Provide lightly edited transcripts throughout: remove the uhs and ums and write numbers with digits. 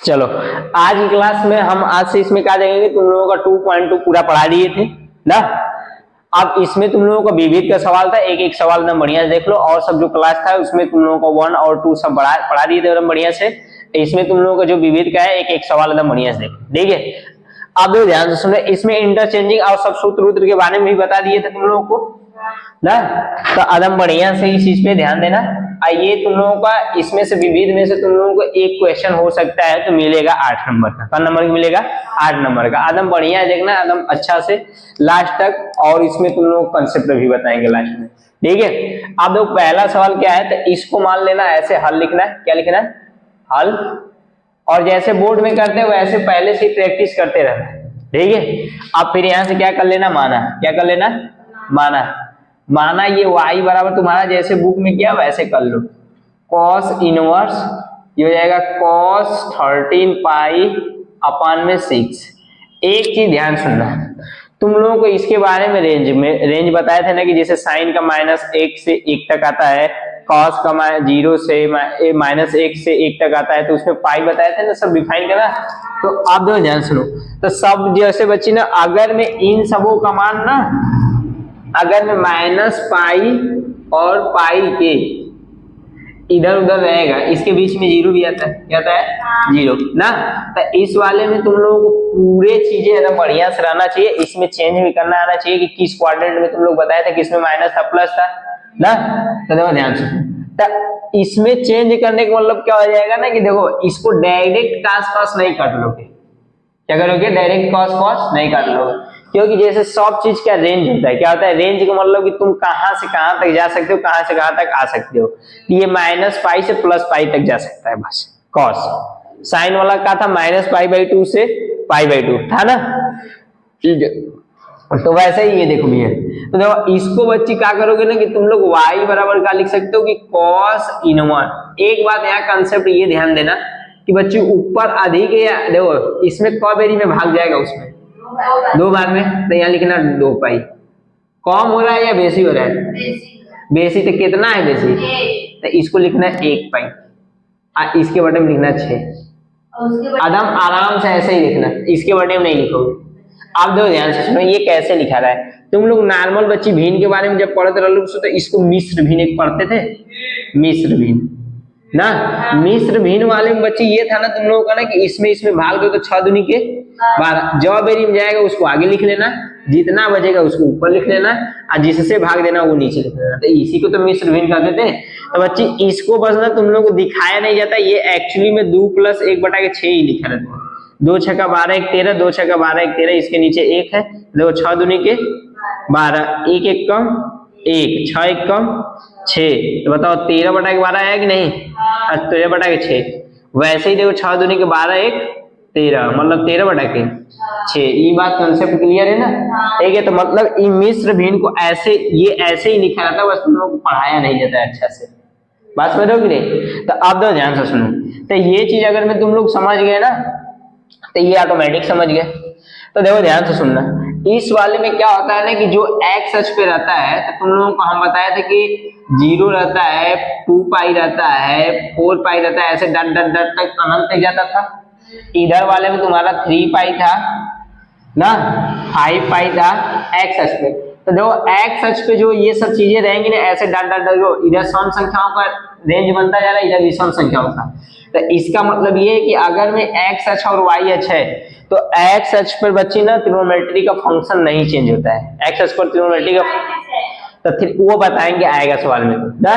चलो आज की क्लास में हम आज से इसमें क्या देखेंगे, तुम लोगों का 2.2 पूरा पढ़ा दिए थे ना। अब इसमें तुम लोगों का विविध का सवाल था, एक एक सवाल एकदम बढ़िया से देख लो, और सब जो क्लास था उसमें तुम लोगों को 1 और 2 सब पढ़ा दिए थे एकदम बढ़िया से। इसमें तुम लोगों का जो विविध का है एक एक सवाल एकदम बढ़िया से देख, ठीक है। अब ध्यान से सुनो, इसमें इंटरचेंजिंग और सब सूत्र के बारे में भी बता दिए थे तुम लोगों को ना, तो एकदम बढ़िया से इस चीज पे ध्यान देना। आइए तुम लोगों का इसमें से विविध में से तुम लोगों को एक क्वेश्चन हो सकता है तो मिलेगा 8 नंबर का। कितना नंबर का मिलेगा? 8 नंबर का। एकदम बढ़िया देखना एकदम अच्छा से लास्ट तक, और इसमें तुम लोग कंसेप्ट भी बताएंगे लास्ट में, ठीक है। अब देखो पहला सवाल क्या है, तो इसको मान लेना ऐसे हल लिखना है। क्या लिखना है? हल। और जैसे बोर्ड में करते हैं वैसे पहले से प्रैक्टिस करते रहना, ठीक है। अब फिर यहाँ से क्या कर लेना? माना। क्या कर लेना? माना। माना ये y बराबर तुम्हारा जैसे बुक में किया वैसे कर लो। cos इनवर्स ये हो जाएगा cos 13 पाई अपान में 6। एक चीज ध्यान सुनना, तुम लोगों को इसके बारे में रेंज बताए थे ना, कि जैसे साइन का -1 से 1 तक आता है, cos का 0 से -1 से 1 तक आता है, तो उसमें पाई बताए थे ना, सब डिफाइन करना। तो आप दो ध्यान सुनो, तो सब जैसे बच्ची ना, अगर मैं इन सबों का मान ना, अगर मैं -पाई और पाई के इधर उधर रहेगा, इसके बीच में 0 भी आता है। क्या आता है? 0 ना। तो इस वाले में तुम लोगों को पूरे चीजें एकदम बढ़िया से रहना चाहिए, इसमें चेंज भी करना आना चाहिए कि किस क्वाड्रेंट में तुम लोग बताए थे किसमें माइनस था प्लस था ना। तो देखो ध्यान से, तो इसमें चेंज करने का मतलब क्या हो जाएगा ना, कि देखो इसको डायरेक्ट cos नहीं काट लोगे। क्या करोगे? डायरेक्ट cos नहीं काट लोगे, क्योंकि जैसे सब चीज का रेंज होता है। क्या होता है? रेंज का मतलब कि तुम कहां से कहां तक जा सकते हो, कहां से कहां तक आ सकते हो। ये -पाई से +पाई तक जा सकता है बस। cos साइन वाला क्या था? -पाई/2 से पाई/2 था ना, ठीक है। तो वैसे ही ये देखो भैया, तो देखो इसको बच्ची क्या करोगे ना, कि तुम लोग y बराबर क्या लिख सकते हो, कि cos इनवर्स। एक बात यहाँ कंसेप्ट ये ध्यान देना कि बच्ची ऊपर अधिक है, देखो इसमें क बेरी में भाग जाएगा, उसमें 2 बार में, तो यहाँ लिखना 2 पाई। कम हो रहा है या बेसी हो रहा है? बेसी। तो कितना है बेसी? तो इसको लिखना है 1 पाई, इसके बटे में लिखना 6। एकदम आराम से ऐसे ही लिखना, इसके बटे में नहीं लिखोगे। आप दो ध्यान से सुनो, ये कैसे लिखा रहा है। तुम लोग नॉर्मल बच्ची भीन के बारे में जब पढ़ते रहो तो इसको मिश्र भीन एक पढ़ते थे, मिश्र भीन ना। मिश्र भीन वाले में बच्ची ये था ना तुम लोगों का ना, कि इसमें भाग दो तो 6 दूनी के 12। जो बेरी में जाएगा उसको आगे लिख लेना, जितना बचेगा उसको ऊपर लिख लेना, और जिससे भाग देना वो नीचे लिख लेना। तो इसी को तो मिश्र भिन्न कहते थे। तो बच्ची इसको बस ना तुम लोग को दिखाया नहीं जाता, ये एक्चुअली में 2 + 1/6 ही लिखा रहता है। 2 × 12 = 13, 2 × 12 = 13, इसके नीचे 1 है, देखो 6 दूनी के 12, 1 1 कम 1, 6 1 कम 6। तो बताओ 13/12 है कि नहीं? 13/6। वैसे ही देखो 6 दूनी के 12, 1 13, मतलब 13/6। ये बात कंसेप्ट क्लियर है ना? ठीक है। तो मतलब ये मिश्र भिन्न को ऐसे ये ऐसे ही लिखा रहता है, बस तुम लोग को पढ़ाया नहीं जाता है अच्छा से। बात समझोगे नहीं? तो अब तो ध्यान से सुनो, तो ये चीज अगर मैं तुम लोग समझ गए ना, तो ये ऑटोमेटिक समझ गए। तो देखो ध्यान से सुनना, इस वाले में क्या होता है ना, कि जो x अक्ष पे रहता है, तो तुम लोगों को हम बताए थे कि 0 रहता है, 2 पाई रहता है, 4 पाई रहता है, ऐसे डट डट डट तक अनंत तक जाता था। इधर वाले में तुम्हारा 3 पाई था ना, 5 पाई था x अक्ष पे। तो देखो x अक्ष पे जो ये सब चीजें रहेंगी ना, ऐसे डट डट डट, इधर सम संख्याओं का रेंज बनता जा रहा है, इधर विषम संख्याओं का। तो इसका मतलब ये है कि अगर में x अक्ष और y अक्ष है, तो x अक्ष पर बच्ची ना ट्रिग्नोमेट्री का फंक्शन नहीं चेंज होता है। x अक्ष पर ट्रिग्नोमेट्री का, तो फिर वो बताएंगे आएगा सवाल में ना।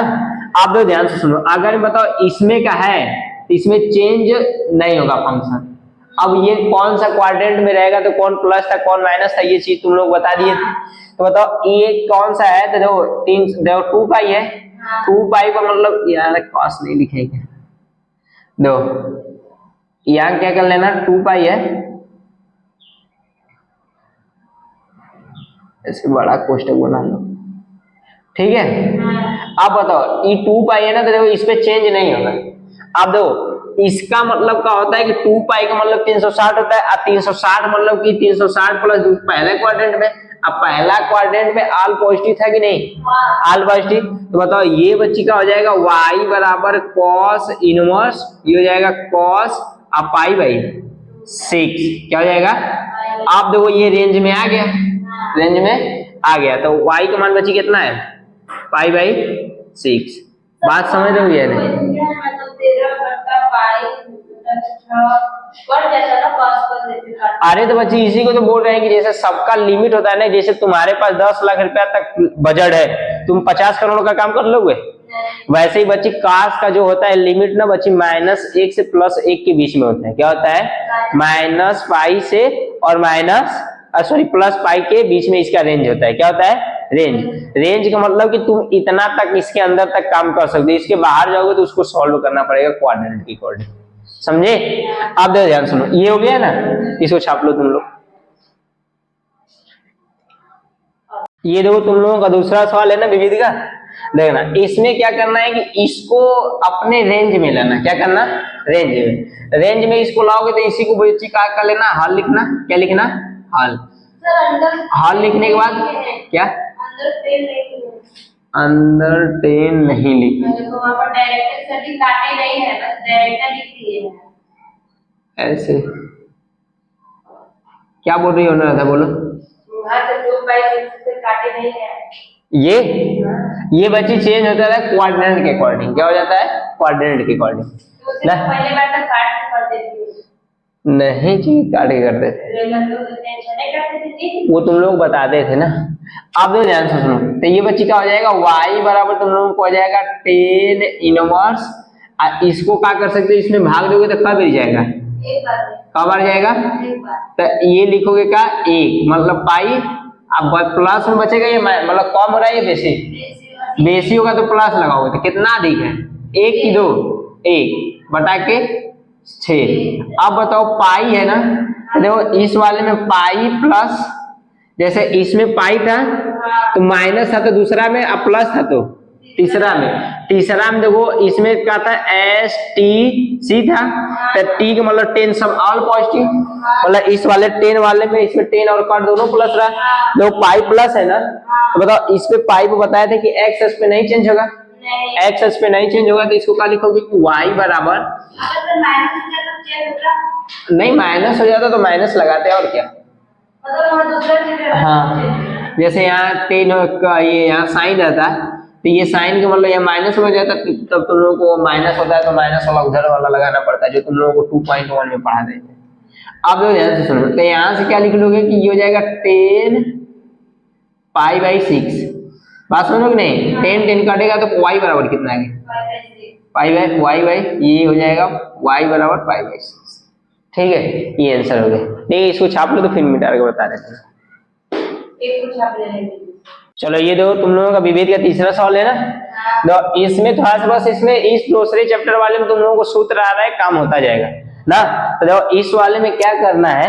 आप लोग ध्यान से सुनो, अगर बताओ इसमें का है तो इसमें चेंज नहीं होगा फंक्शन। अब ये कौन सा क्वाड्रेंट में रहेगा, तो कौन प्लस था कौन माइनस था, ये चीज तुम लोग बता दिए थे। तो बताओ ये कौन सा है, तो देखो 2 पाई है। 2 पाई का मतलब यार cos नहीं लिखेगा, दो यहाँ क्या कर लेना, 2 पाई है, इसके बड़ा कोष्टक बना लो, ठीक है। अब बताओ ये 2 पाई है ना, तो देखो इस पे चेंज नहीं होगा। अब देखो इसका मतलब क्या होता है, कि 2 पाई का मतलब 360 होता है, और 360 मतलब कि 360 + 2 पहले क्वाड्रेंट में। अब पहला क्वाड्रेंट में आल पॉजिटिव था कि नहीं? आल पॉजिटिव। तो बताओ ये बच्ची का हो जाएगा y बराबर cos इनवर्स, ये हो जाएगा cos अब पाई बाई 6 क्या हो जाएगा? आप देखो ये रेंज में आ गया, रेंज में आ गया, तो y का मान बची कितना है? Pi by 6। बात समझ रहे हो या नहीं? अरे तो बच्ची इसी को तो बोल रहे हैं कि जैसे सबका लिमिट होता है ना, जैसे तुम्हारे पास 10 लाख रुपया तक बजट है, तुम 50 करोड़ का काम कर लोगे, वैसे ही बच्ची कास्ट का जो होता है लिमिट ना बच्ची -1 से +1 के बीच में होता है। क्या होता है? -पाई से और प्लस पाई के बीच में इसका रेंज होता है। क्या होता है? रेंज। रेंज का मतलब कि तुम इतना तक इसके अंदर तक काम कर सकते हो, इसके बाहर जाओगे तो उसको सॉल्व करना पड़ेगा क्वाड्रेंट के अकॉर्डिंग। समझे? आप देखो ध्यान सुनो, ये हो गया ना, इसको छाप लो तुम लोग। ये देखो तुम लोगों का दूसरा सवाल है ना विविध का, देखना इसमें क्या करना है कि इसको अपने रेंज में लाना। क्या करना? रेंज में। रेंज में इसको लाओगे तो इसी को बच्ची क्या कर लेना? हल लिखना। क्या लिखना? हल। हल लिखने के बाद क्या? अंदर 10 नहीं लिखना, ऐसे क्या बोल रही हो ना, बोलो। ये बच्ची चेंज होता है क्वाड्रेंट के अकॉर्डिंग। क्या हो जाता है? क्वाड्रेंट के अकॉर्डिंग। पहले बार तक काट के कर देती है, नहीं जी काट के करते थे, वो तुम लोग बताते थे ना। अब तो ध्यान से सुनो, तो ये बच्ची क्या हो जाएगा? y बराबर तुम लोगों को हो जाएगा 10 इनवर्स। इसको क्या कर सकते हैं? इसमें भाग दोगे तो कब बढ़ जाएगा? कब बढ़ जाएगा? तो ये लिखोगे क्या? 1 मतलब पाई। अब प्लस में बचेगा ये, मतलब कम हो रहा है ये बेसी, बेसी होगा तो प्लस लगाओगे तो कितना अधिक है? 1 की 2, 1 बटा के 6। अब बताओ पाई है ना, तो देखो इस वाले में पाई प्लस, जैसे इसमें पाई था तो माइनस था, तो दूसरा में अब प्लस था, तो तीसरा में देखो इसमें क्या था? एस टी सी था, तो टी का मतलब 10 सम ऑल पॉजिटिव, मतलब इस वाले 10 वाले में इसमें 10 और कट दोनों प्लस रहा। देखो पाई प्लस है ना, तो बताओ इस पे पाई को बताया था कि एक्स एस पे नहीं चेंज होगा, एक्स एस पे नहीं चेंज होगा, तो इसको क्या लिखोगे कि y बराबर, नहीं माइनस हो जाता तो माइनस लगाते और क्या। हाँ जैसे यहाँ 10 का ये यहाँ साइन रहता है, तो ये साइन का मतलब ये माइनस हो जाता है, तब तुम लोगों को माइनस होता है तो माइनस वाला उधर वाला लगाना पड़ता है, जो तुम लोगों को 2.1 में पढ़ा देते हैं। अब जो ध्यान से सुनो, तो यहाँ से क्या लिख लोगे कि ये हो जाएगा 10 पाई बाई 6। बात समझो कि नहीं? 10 काटेगा तो y बराबर कितना है? पाई बाई y बाई, ये हो जाएगा y बराबर पाई बाई 6। ठीक है, ये आंसर हो गया। नहीं इसको छाप लो तो फिर मिटा के बता देते हैं। चलो ये देखो तुम लोगों का विभेद का तीसरा सवाल है ना, तो इसमें थोड़ा सा बस इसमें इस दूसरे चैप्टर वाले में तुम लोगों को सूत्र आ रहा है, काम होता जाएगा ना। तो देखो इस वाले में क्या करना है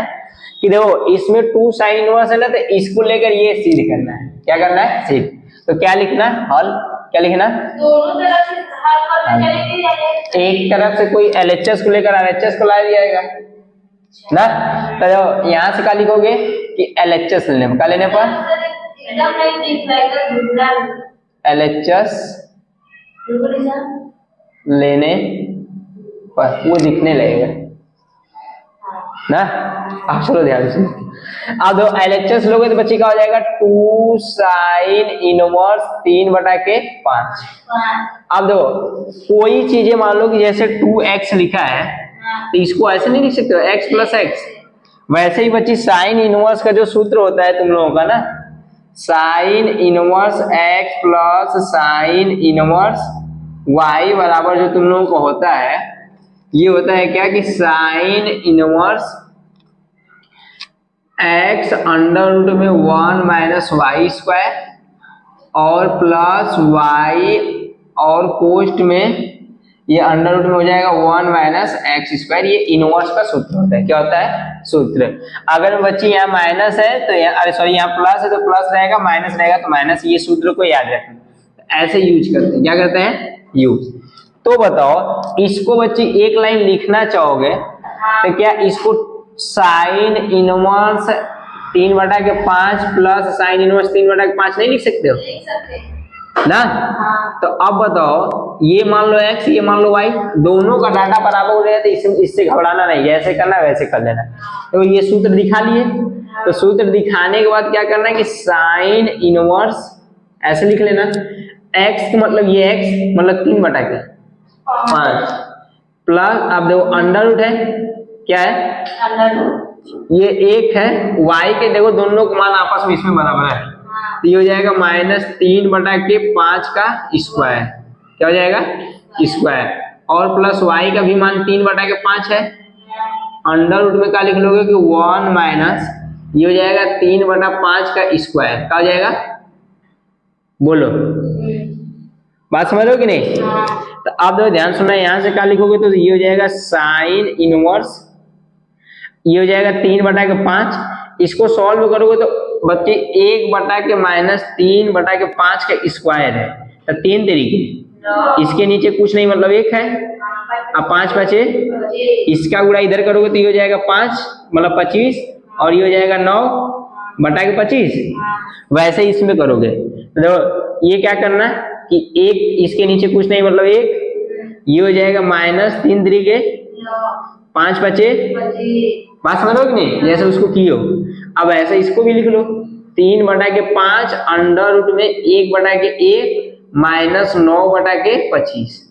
कि देखो इसमें 2 साइन इनवर्स है ना, तो इसको लेकर ये सिद्ध करना है। क्या करना है? सिद्ध। तो क्या लिखना? हल। क्या लिखना? दोनों तरफ से हल करना चलेगा, एक तरफ से कोई एलएचएस को लेकर आरएचएस को ला दिया जाएगा ना। तो यहाँ से क्या लिखोगे कि एलएचएस लेने पर, क्या लेने पर? एलएचएस लेने पर वो दिखने लगेगा ना। आप चलो ध्यान से, अब दो एलएचएस लोगे तो बच्चे का हो जाएगा 2 साइन इनवर्स 3/5। अब दो कोई चीजें मान लो कि जैसे 2x लिखा है, तो इसको ऐसे नहीं लिख सकते हो x प्लस एक्स। वैसे ही बच्ची साइन इनवर्स का जो सूत्र होता है तुम लोगों का ना, sign inverse x plus sine inverse y बराबर जो तुम लोगों को होता है, ये होता है क्या कि sine inverse x under root में 1 माइनस वाई स्क्वायर और प्लस y और कोष्ट में ये अंडर रूट में हो जाएगा 1 माइनस एक्स स्क्वायर। ये इनवर्स का सूत्र होता है। क्या होता है? सूत्र। अगर बच्ची यहाँ माइनस है तो यहाँ प्लस है तो प्लस रहेगा, माइनस रहेगा तो माइनस। ये सूत्र को याद रखना, ऐसे यूज करते हैं। क्या करते हैं? यूज। तो बताओ इसको बच्ची एक लाइन लिखना चाहोगे तो क्या इसको sine inverse 3/5 plus sine inverse 3/5 नहीं लिख सकते हो? ना। तो अब बताओ, ये मान लो x, ये मान लो y, दोनों का डाटा बराबर हो रहा है, तो इससे घबराना नहीं, जैसे करना वैसे कर लेना। तो ये सूत्र दिखा लिए। तो सूत्र दिखाने के बाद क्या करना है कि साइन इनवर्स ऐसे लिख लेना। x का मतलब ये x मतलब 3/5 प्लस, अब देखो अंडर रूट है, क्या है अंडर रूट, ये 1 है, y के देखो दोनों का मान आपस में इसमें बराबर है, तो ये हो जाएगा -3/5 का स्क्वायर, क्या हो जाएगा स्क्वायर, और प्लस y का भी मान 3/5 है। अंडर रूट में क्या लिख लोगे कि 1 माइनस, ये हो जाएगा 3/5 का स्क्वायर, क्या हो जाएगा बोलो, बात समझ रहे हो कि नहीं। तो अब देखो ध्यान सुनना, यहां से क्या लिखोगे तो ये हो जाएगा साइन इनवर्स, ये हो जाएगा 3/5, इसको सॉल्व करोगे तो बच्चे 1/-3/5 का स्क्वायर है, तो 3 तरीके, इसके नीचे कुछ नहीं मतलब 1 है, अब 5 बचे, इसका गुणा इधर करोगे तो ये हो जाएगा 5 मतलब 25, और ये हो जाएगा 9/25। वैसे इसमें करोगे तो ये क्या करना कि 1 इसके नीचे कुछ नहीं मतलब 1, ये हो जाएगा -3 तरीके 5 बचे, बात समझ लो कि नहीं, जैसे उसको किए हो। अब ऐसे इसको भी लिख लो, 3/5 अंडर रूट में 1/1 माइनस 9/25,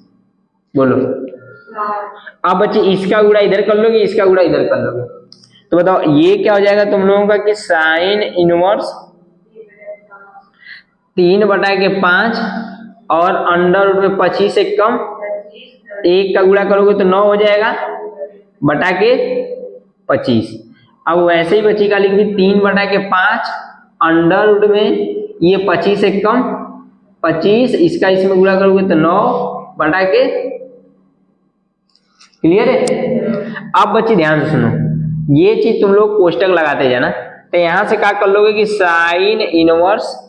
बोलो। अब बच्चे इसका गुणा इधर कर लोगे, इसका गुणा इधर कर लोगे, तो बताओ ये क्या हो जाएगा तुम लोगों का कि साइन इनवर्स 3/5 और अंडर रूट में 25 से कम, 1 का गुणा करोगे तो 9 हो जाएगा बटा के 25। अब वैसे ही बच्ची का लिख दी 3/5 अंडर रूट में ये 25 से कम 25, इसका इसमें गुणा करोगे तो 9 बटा के, क्लियर है। अब बच्ची ध्यान से सुनो, ये चीज तुम लोग कोष्टक लगाते जाना, तो यहां से क्या कर लोगे कि साइन इनवर्स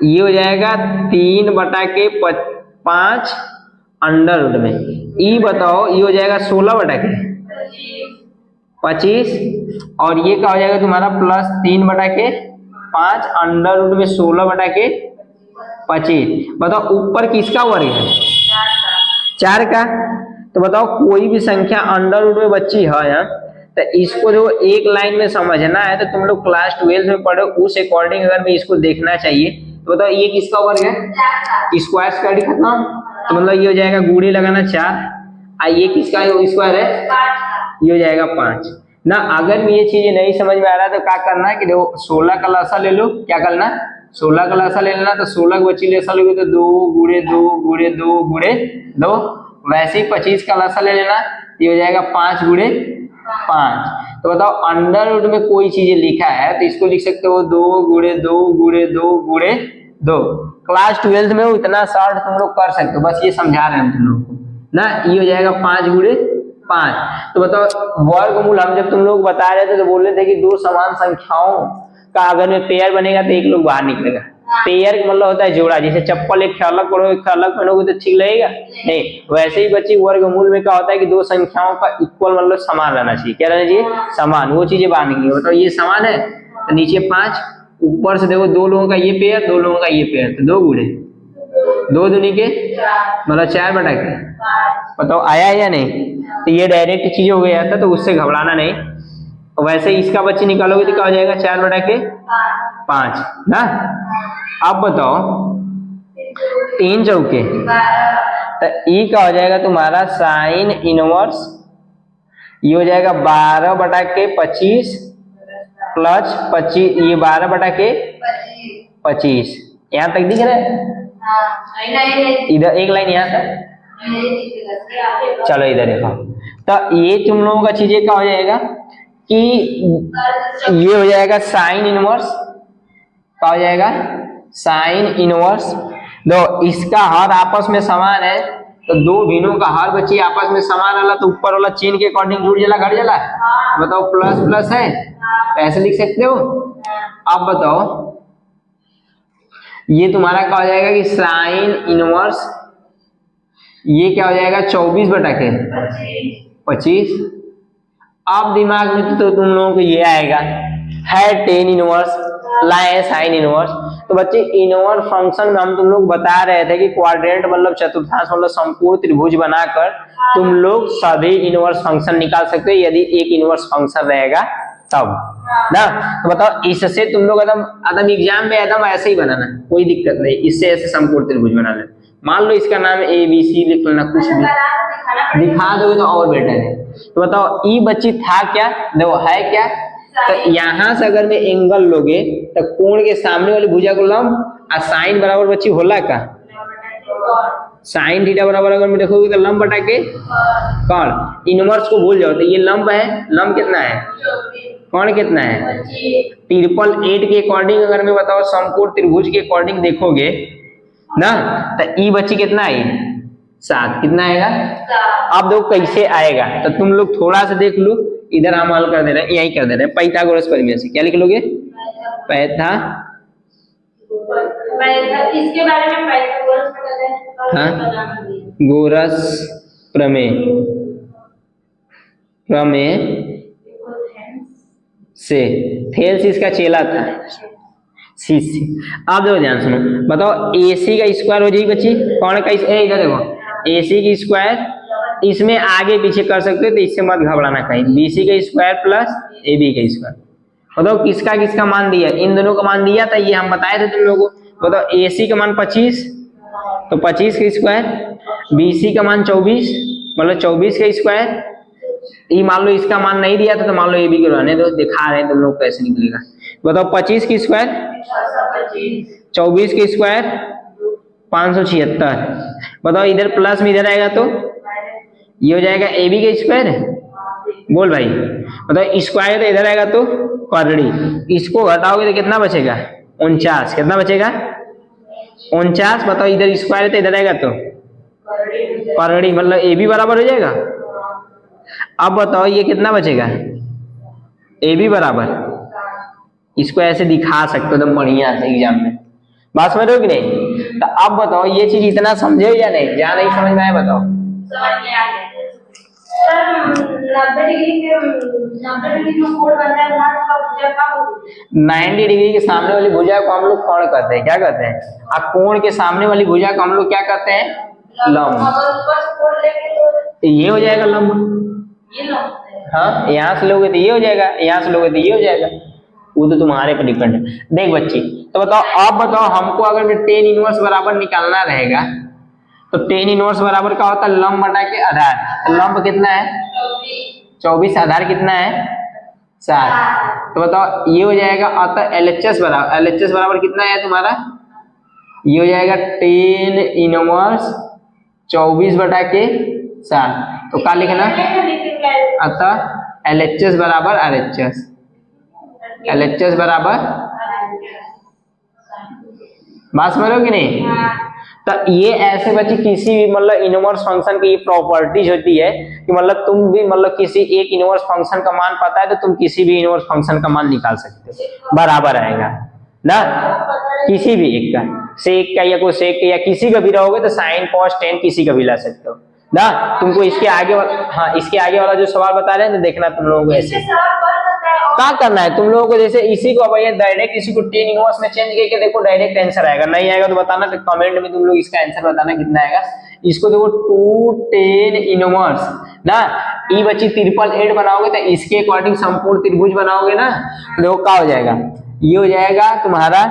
ये हो जाएगा 3/5 अंडर रूट में, ई बताओ ये हो जाएगा 16/25, और ये क्या हो जाएगा तुम्हारा प्लस 3/5 अंडर रूट में 16/25। बताओ ऊपर किसका वर्ग है 4 का, तो बताओ कोई भी संख्या अंडर रूट में बच्ची है तो इसको जो एक लाइन में समझना है, तो तुम लोग क्लास 12 में पढ़ो, उस अकॉर्डिंग अगर मैं इसको देखना चाहिए तो बताओ ये किसका वर्ग है, स्क्वायर स्क्वायर खत्म, तो मतलब ये हो जाएगा गुणे लगाना 4, ये किसका स्क्वायर है, ये हो जाएगा 5 ना। अगर ये चीजें नहीं समझ में आ रहा है तो क्या करना है कि देखो 16 का लसा ले लो, क्या करना 16 का लसा ले लेना, तो 16 का बच्ची लसा लोगे तो 2 गुणे 2 गुणे 2 गुणे 2, वैसे ही 25 का लसा ले लेना, ये हो जाएगा 5 गुणे 5। तो बताओ अंडर रूट में कोई चीज लिखा है तो इसको लिख सकते हो 2 गुणे 2 गुणे 2 गुणे 2। क्लास 12 में इतना शॉर्ट तुम लोग कर सकते हो, बस ये समझा रहे हैं तुम लोग को ना। ये हो जाएगा 5 गुणे 5। तो बताओ वर्गमूल हम जब तुम लोग बता रहे थे तो बोल रहे थे कि दो समान संख्याओं का अगर में पेयर बनेगा तो एक लोग बाहर निकलेगा। पेयर का मतलब होता है जोड़ा, जैसे चप्पल एक अलग पढ़ो एक अलग पहनोगे तो ठीक लगेगा नहीं, वैसे ही बच्ची वर्गमूल में क्या होता है कि दो संख्याओं का इक्वल मतलब समान रहना चाहिए, क्या रहना चाहिए समान, वो चीजें बाहर निकलेगी। बताओ ये समान है तो नीचे 5, ऊपर से देखो दो लोगों का ये पेयर दो लोगों का ये पेयर, तो 2 गुणे 2 दूनी के मतलब 4 बटा के, बताओ आया या नहीं। तो ये डायरेक्ट चीज हो गया था तो उससे घबराना नहीं। वैसे इसका बच्चे निकालोगे तो क्या हो जाएगा 4 बटा के 5 ना। अब बताओ 3 चौके तो ई क्या हो जाएगा तुम्हारा साइन इनवर्स, ये हो जाएगा 12 बटा के 25 प्लस 25, ये 12 बटा के 25। यहाँ तक दिख रहा है, इधर एक लाइन यहाँ तक, चलो इधर देखो। तो ये तुम लोगों का चीजें क्या हो जाएगा कि ये हो जाएगा साइन इनवर्स, क्या हो जाएगा साइन इनवर्स। दो इसका हर आपस में समान है तो दो भिन्नों का हर बच्ची आपस में समान वाला तो ऊपर वाला चेन के अकॉर्डिंग जुड़ जाला घट जाला, बताओ प्लस प्लस है तो ऐसे लिख सकते हो। अब बताओ ये तुम्हारा क्या हो जाएगा कि साइन इनवर्स, ये क्या हो जाएगा 24 बटा के 25। अब दिमाग में तो तुम लोगों को ये आएगा है टेन इनवर्स लाए साइन इनवर्स, तो बच्चे इनवर्स फंक्शन में हम तुम लोग बता रहे थे कि क्वाड्रेंट मतलब चतुर्थांश मतलब संपूर्ण त्रिभुज बनाकर तुम लोग सभी इनवर्स फंक्शन निकाल सकते हो यदि एक इनवर्स फंक्शन रहेगा तब ना। तो बताओ इससे तुम लोग एकदम एग्जाम में एकदम ऐसे ही बनाना, कोई दिक्कत नहीं, इससे ऐसे संपूर्ण त्रिभुज बना लेना। मान लो इसका नाम ए बी सी लिख लेना, कुछ भी दिखा दोगे तो और बेटर है। तो बताओ ई बच्ची था क्या, देखो है क्या, तो यहां से अगर मैं एंगल लोगे तो कोण के सामने वाली भुजा को लंब और साइन बराबर बच्ची होला का साइन थीटा बराबर अगर मैं देखोगे तो लंब बटा के कोण। इनवर्स को भूल जाओ, तो ये लंब है, लंब कितना है, कोण कितना है 888 के अकॉर्डिंग अगर मैं बताओ समकोण त्रिभुज के अकॉर्डिंग देखोगे ना, तो ई बच्ची कितना है 7, कितना आएगा। अब देखो कैसे आएगा, तो तुम लोग थोड़ा सा देख लो, इधर हम हल कर दे रहे हैं, यही कर दे रहे हैं पाइथागोरस प्रमेय से। क्या लिख लोगे, इसके बारे में पाइथागोरस गोरस प्रमेय से, थेल्स इसका चेला था, सी। अब देखो ध्यान सुनो, बताओ AC का स्क्वायर हो जाएगी बच्ची, कौन का इधर देखो AC की स्क्वायर, इसमें आगे पीछे कर सकते हो तो इससे मत घबराना कहीं। BC का स्क्वायर प्लस AB का स्क्वायर, बताओ किसका किसका मान दिया, इन दोनों का मान दिया था, ये हम बताए थे तुम लोगों को। बताओ AC का मान 25, तो 25 का स्क्वायर, BC का मान 24 मतलब 24 का स्क्वायर, ये मान लो इसका मान नहीं दिया था तो मान लो AB को रहने दो, दिखा रहे हैं तुम लोग कैसे निकलेगा। बताओ 25 की स्क्वायर 24 की स्क्वायर 576, बताओ इधर प्लस में इधर आएगा तो ये हो जाएगा AB का स्क्वायर, बोल भाई, बताओ स्क्वायर तो इधर आएगा तो करड़ी, इसको घटाओगे तो कितना बचेगा 49, कितना बचेगा 49, बताओ इधर स्क्वायर तो इधर आएगा तो करड़ी मतलब AB बराबर हो जाएगा। अब बताओ ये कितना बचेगा AB बराबर, इसको ऐसे दिखा सकते हो एकदम बढ़िया से एग्जाम में, बात समझ रहे हो कि नहीं। तो अब बताओ ये चीज इतना समझे या नहीं, जहाँ नहीं समझ में आया बताओ। 90 डिग्री के सामने वाली भुजा को हम लोग कोण कहते हैं, क्या कहते हैं, और कोण के सामने वाली भुजा को हम लोग क्या कहते हैं, लंब। ये हो जाएगा लंब, हाँ यहाँ से लोगे तो ये हो जाएगा, यहाँ से लोगे तो ये हो जाएगा, वो तो तुम्हारे पर डिपेंड है। देख बच्ची, तो बताओ अब बताओ हमको अगर tan इनवर्स बराबर निकालना रहेगा तो tan इनवर्स बराबर क्या होता है, लंब बटा के आधार, तो लंब कितना है 24, आधार कितना है 7, तो बताओ ये हो जाएगा अतः LHS बराबर कितना है तुम्हारा, ये हो जाएगा tan इनवर्स 24 बटा के 7, तो क्या लिखना, अतः LHS बराबर LHS बराबर, बात समझ रहे हो कि नहीं। तो ये ऐसे बच्चे किसी भी मतलब इनवर्स फंक्शन की ये प्रॉपर्टीज होती है कि मतलब तुम भी मतलब किसी एक इनवर्स फंक्शन का मान पता है तो तुम किसी भी इनवर्स फंक्शन का मान निकाल सकते हो, बराबर आएगा ना, किसी भी एक का, सेक का या कोई सेक का या किसी का भी रहोगे तो साइन कॉस टेन किसी का भी ला सकते हो ना। तुमको इसके आगे हाँ इसके आगे वाला जो सवाल बता रहे हैं ना, देखना तुम लोगों को ऐसे क्या करना है तुम लोगों को, जैसे इसी को भैया डायरेक्ट इसी को tan इनवर्स में चेंज करके देखो डायरेक्ट आंसर आएगा, नहीं आएगा तो बताना, तो कमेंट में तुम लोग इसका आंसर बताना कितना आएगा। इसको देखो 2 tan इनवर्स ना, ई बच्ची 888 बनाओगे तो इसके अकॉर्डिंग संपूर्ण त्रिभुज बनाओगे ना, तो देखो क्या हो जाएगा, ये हो जाएगा तुम्हारा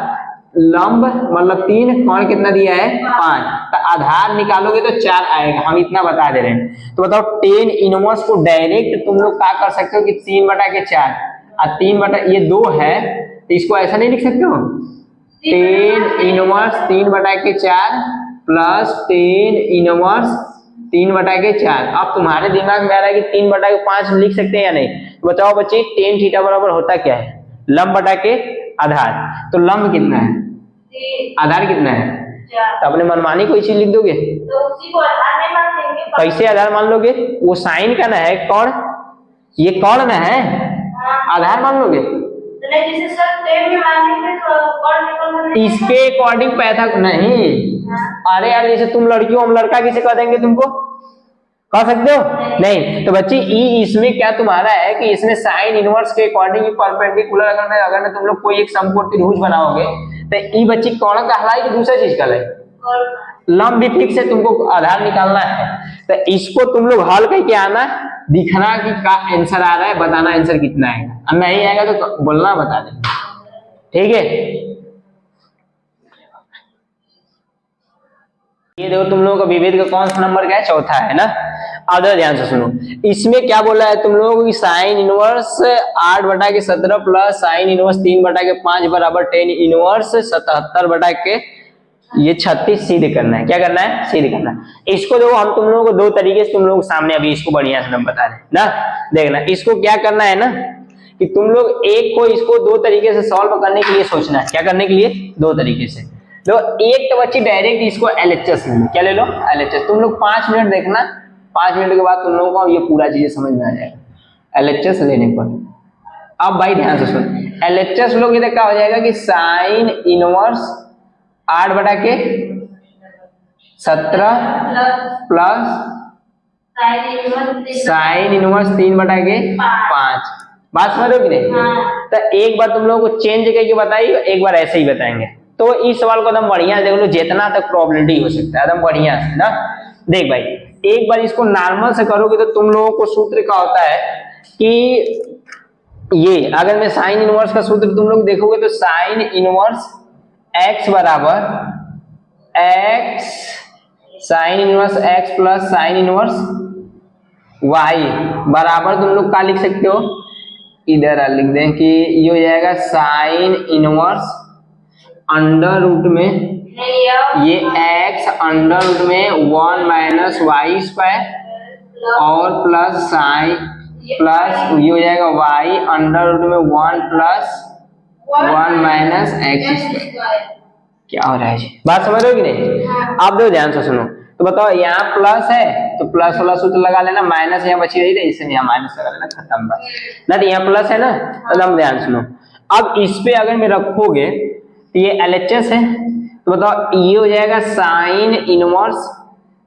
लंब मतलब 3, कोण कितना दिया है 5, तो आधार निकालोगे तो 4 आएगा, हम इतना बता दे रहे हैं। तो बताओ tan इनवर्स को डायरेक्ट तुम लोग क्या कर सकते हो कि 3 बटा के 4 और 3 बटा ये 2 है, तो इसको ऐसा नहीं लिख सकते हो, tan इनवर्स 3 बटा के 4 प्लस tan इनवर्स 3 बटा के 4। अब तुम्हारे दिमाग में आ रहा है कि 3 बटा के 5 लिख सकते हैं या नहीं, तो बताओ बच्चे tan थीटा बराबर होता क्या है, लंब बटा के आधार, तो लंब कितना है, आधार कितना है, तो अपने मनमानी कोई चीज लिख दोगे, तो उसी को आधार नहीं मान लेंगे, कैसे आधार मान लोगे, वो साइन का ना है कोण, ये कोण ना है, आधार मान लोगे, तो नहीं जैसे सर tan में मान लेंगे तो कोण निकलना इसके अकॉर्डिंग पैथा नहीं, अरे यार जैसे तुम लड़की हो हम लड़का किसे कह देंगे, तुमको कह सकते हो नहीं। तो बच्ची इसमें क्या तुम्हारा है कि इसमें साइन इनवर्स के अकॉर्डिंग परपेंडिकुलर अगर तुम लोग कोई एक समकोण त्रिभुज बनाओगे तो ई बच्ची कौन कहलाई कि दूसरा चीज कहलाई? लंब भी फिक्स है, तुमको आधार निकालना है तो इसको तुम लोग हल करके आना, दिखना कि का आंसर आ रहा है, बताना आंसर कितना आएगा, और नहीं आएगा तो बोलना बता देना, ठीक है। ये देखो तुम लोगों का विभेद का कौन सा नंबर का है? चौथा है ना। अब ध्यान से सुनो, इसमें क्या बोला है तुम लोगों की sine inverse 8/17 plus sine inverse 3/5 बराबर टेन इनवर्स 77 बटा के ये 36 सिद्ध करना है। क्या करना है? सिद्ध करना है। इसको देखो हम तुम लोगों को दो तरीके से तुम लोग सामने अभी इसको बढ़िया से हम बता रहे हैं ना। देखना इसको क्या करना है ना कि तुम लोग एक को इसको दो तरीके से सॉल्व करने के लिए सोचना है। क्या करने के लिए? दो तरीके से। तो एक तो बच्ची डायरेक्ट इसको एलएचएस ले लो। क्या ले लो? एलएचएस। तुम लोग 5 मिनट देखना, 5 मिनट के बाद तुम लोगों को ये पूरा चीजें समझ में आ जाएगा एलएचएस लेने पर। अब भाई ध्यान से सुन, एलएचएस लोग इधर क्या हो जाएगा कि sine inverse 8/17 plus sine inverse 3/5। बात समझ रहे हो कि नहीं? तो एक बार तुम लोगों को चेंज करके बताइए, एक बार ऐसे ही बताएंगे। तो इस सवाल को एकदम बढ़िया देख लो, जितना तक प्रोबेबिलिटी हो सकता है एकदम बढ़िया से ना। देख भाई एक बार इसको नॉर्मल से करोगे तो तुम लोगों को सूत्र क्या होता है कि ये अगर मैं साइन इनवर्स का सूत्र तुम लोग देखोगे तो साइन इनवर्स x बराबर x sign inverse x plus sine inverse y बराबर तुम लोग क्या लिख सकते हो? इधर लिख दें कि ये हो जाएगा साइन इनवर्स अंडर रूट में ये x अंडर रूट में 1 माइनस वाई स्क्वायर और प्लस साइन प्लस ये हो जाएगा y अंडर रूट में 1 प्लस 1 माइनस एक्स स्क्वायर। क्या हो रहा है जी? बात समझ रहे हो कि नहीं? आप दो ध्यान से सुनो। तो बताओ यहाँ प्लस है तो प्लस वाला सूत्र लगा लेना, माइनस यहाँ बची रही थी इससे यहाँ माइनस लगा लेना, खत्म बात ना। तो यहाँ प्लस है ना, एकदम ध्यान सुनो। अब इस पे अगर मैं रखोगे तो ये एलएचएस है, तो बताओ ये हो जाएगा साइन इनवर्स,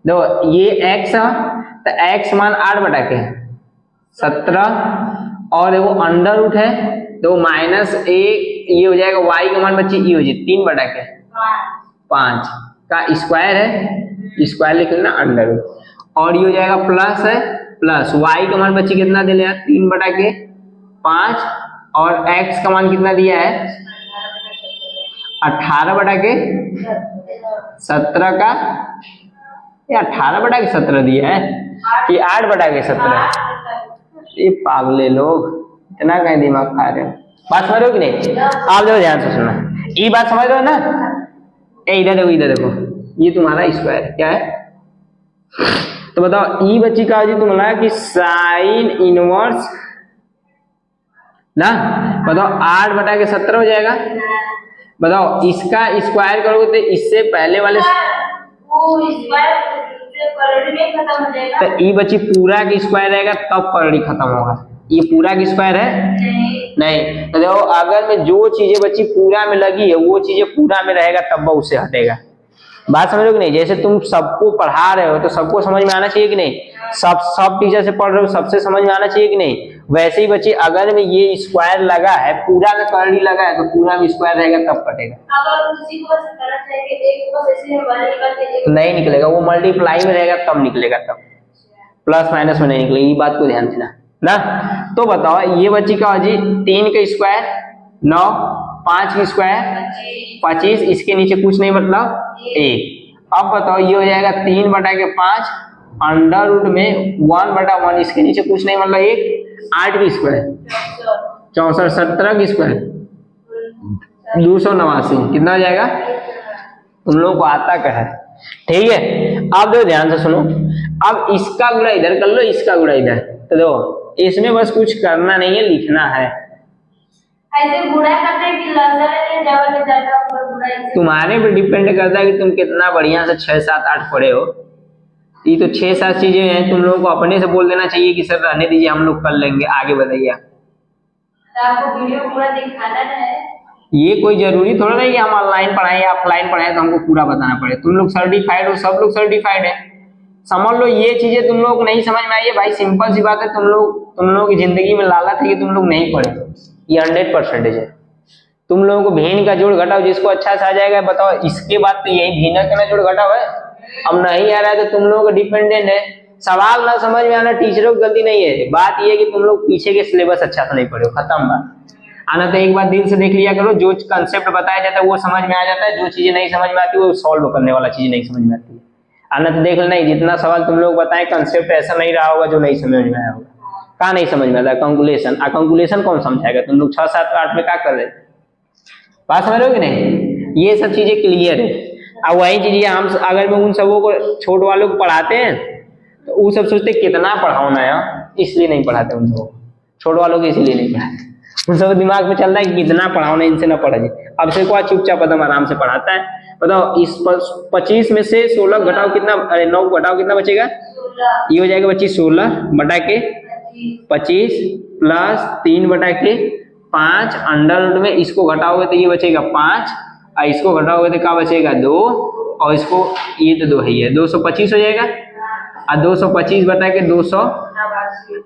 देखो ये x है तो x मान 8/17 और वो अंडर रूट है तो माइनस एक ये हो जाएगा y का मान बच्ची ये हो जाए 3/5 का स्क्वायर है, स्क्वायर लिख लेना अंडर रूट, और ये हो जाएगा प्लस है प्लस y का मान बच्ची कितना दे लिया 3/5 और x का मान कितना दिया है 18/17 का, ये 18/17 दिया है कि 8/17? ये पागले लोग इतना कहीं दिमाग खा रहे हो। बात समझ रहे हो कि नहीं? आप देखो ध्यान से सुनना, ये बात समझ रहे हो ना? इधर देखो, इधर देखो, ये तुम्हारा स्क्वायर है, क्या है? तो बताओ ई बच्ची का जी तुम्हारा कि साइन इनवर्स ना, बताओ 8/17 हो जाएगा। बताओ इसका स्क्वायर करोगे तो इससे पहले वाले तो ई बच्ची पूरा की स्क्वायर रहेगा तब पढ़ी खत्म होगा। ये पूरा की स्क्वायर है नहीं। तो देखो अगर मैं जो चीजें बच्ची पूरा में लगी है वो चीजें पूरा में रहेगा तब वो उससे हटेगा। बात समझ रहे हो कि नहीं? जैसे तुम सबको पढ़ा रहे हो तो सबको समझ में आना चाहिए कि नहीं? सब टीचर से पढ़ रहे हो सबसे समझ में आना चाहिए कि नहीं? वैसे ही बच्चे अगर में ये स्क्वायर लगा है पूरा में करड़ी लगा है तो पूरा में स्क्वायर रहेगा तब कटेगा। अगर उसी को करना चाहिए एक को ऐसे वाले नहीं निकलेगा, वो मल्टीप्लाई में रहेगा तब निकलेगा, तब प्लस माइनस में नहीं निकलेगा। ये बात को ध्यान देना ना। तो बताओ ये बच्ची का जी 3 का स्क्वायर 9, 5 का स्क्वायर 25, इसके नीचे कुछ नहीं मतलब 1। अब बताओ ये हो जाएगा 3/5 अंडर रूट में 1/1, इसके नीचे कुछ नहीं मतलब 1, 8 की स्क्वायर 64, 17 की स्क्वायर 289, कितना हो जाएगा? तुम लोग को आता क्या है? ठीक है। अब देखो ध्यान से सुनो, अब इसका गुणा इधर कर लो, इसका गुणा इधर, तो देखो इसमें बस कुछ करना नहीं है, लिखना है। ऐसे गुणा करते हैं कि लसर जब ज्यादा गुणा तुम्हारे पे डिपेंड करता है कि तुम कितना बढ़िया से 6, 7, 8 पढ़े हो। ये तो 6, 7 चीजें हैं, तुम लोगों को अपने से बोल देना चाहिए कि सर रहने दीजिए हम लोग कर लेंगे, आगे बताइए। आपको वीडियो पूरा दिखाना है। ये कोई जरूरी थोड़ा नहीं कि हम ऑनलाइन पढ़ाएं या ऑफलाइन पढ़ाएं तो हमको पूरा बताना पड़े। तुम लोग सर्टिफाइड हो, सब लोग सर्टिफाइड है, समझ लो। ये चीजें तुम लोग को नहीं समझ में आई है भाई, सिंपल सी बात है। तुम लोग की जिंदगी में लालच है कि तुम लोग नहीं पढ़े, ये 100% है। तुम लोगों को भिन्न का जोड़ घटाओ जिसको अच्छा से आ जाएगा बताओ। इसके बाद तो यही भिन्न का जोड़ घटाओ है। अब नहीं आ रहा है तो तुम लोगों का डिपेंडेंट है। सवाल ना समझ में आना टीचरों की गलती नहीं है, बात यह है कि तुम लोग पीछे के सिलेबस अच्छा से नहीं पढ़े हो, खत्म बात। आना तो एक बार दिल से देख लिया करो, जो कंसेप्ट बताया जाता है वो समझ में आ जाता है, जो चीजें नहीं समझ में आती वो सॉल्व करने वाला चीज नहीं समझ में आती है। आना तो देख लेना, जितना सवाल तुम लोग बताएं कंसेप्ट ऐसा नहीं रहा होगा जो नहीं समझ में आया होगा। कहाँ नहीं समझ में आता? कैलकुलेशन। कैलकुलेशन कौन समझाएगा? तुम लोग 6, 7, 8 में क्या कर रहे थे? बात समझ रहे हो कि नहीं? ये सब चीजें क्लियर है। अब वही चीज हम अगर मैं उन सबों को छोट वालों को पढ़ाते हैं तो वो सब सोचते कितना पढ़ाओ ना यार, इसलिए नहीं पढ़ाते उन सबको। छोट वालों को इसलिए नहीं पढ़ाते, उन सब दिमाग में चल रहा है कि कितना पढ़ाओ ना, इनसे ना पढ़ा जाए। अब से को चुपचाप एकदम आराम से पढ़ाता है। बताओ इस 25 में से 16 घटाओ कितना, अरे 9 घटाओ कितना बचेगा? ये हो जाएगा बच्ची 16 बटा के 25 प्लस 3 बटा के 5 अंडर रूट में इसको घटाओगे तो ये बचेगा 5 और इसको घटाओगे तो क्या बचेगा 2 और इसको ये तो 2 ही है, 225 हो जाएगा। और 225 बटा के 200।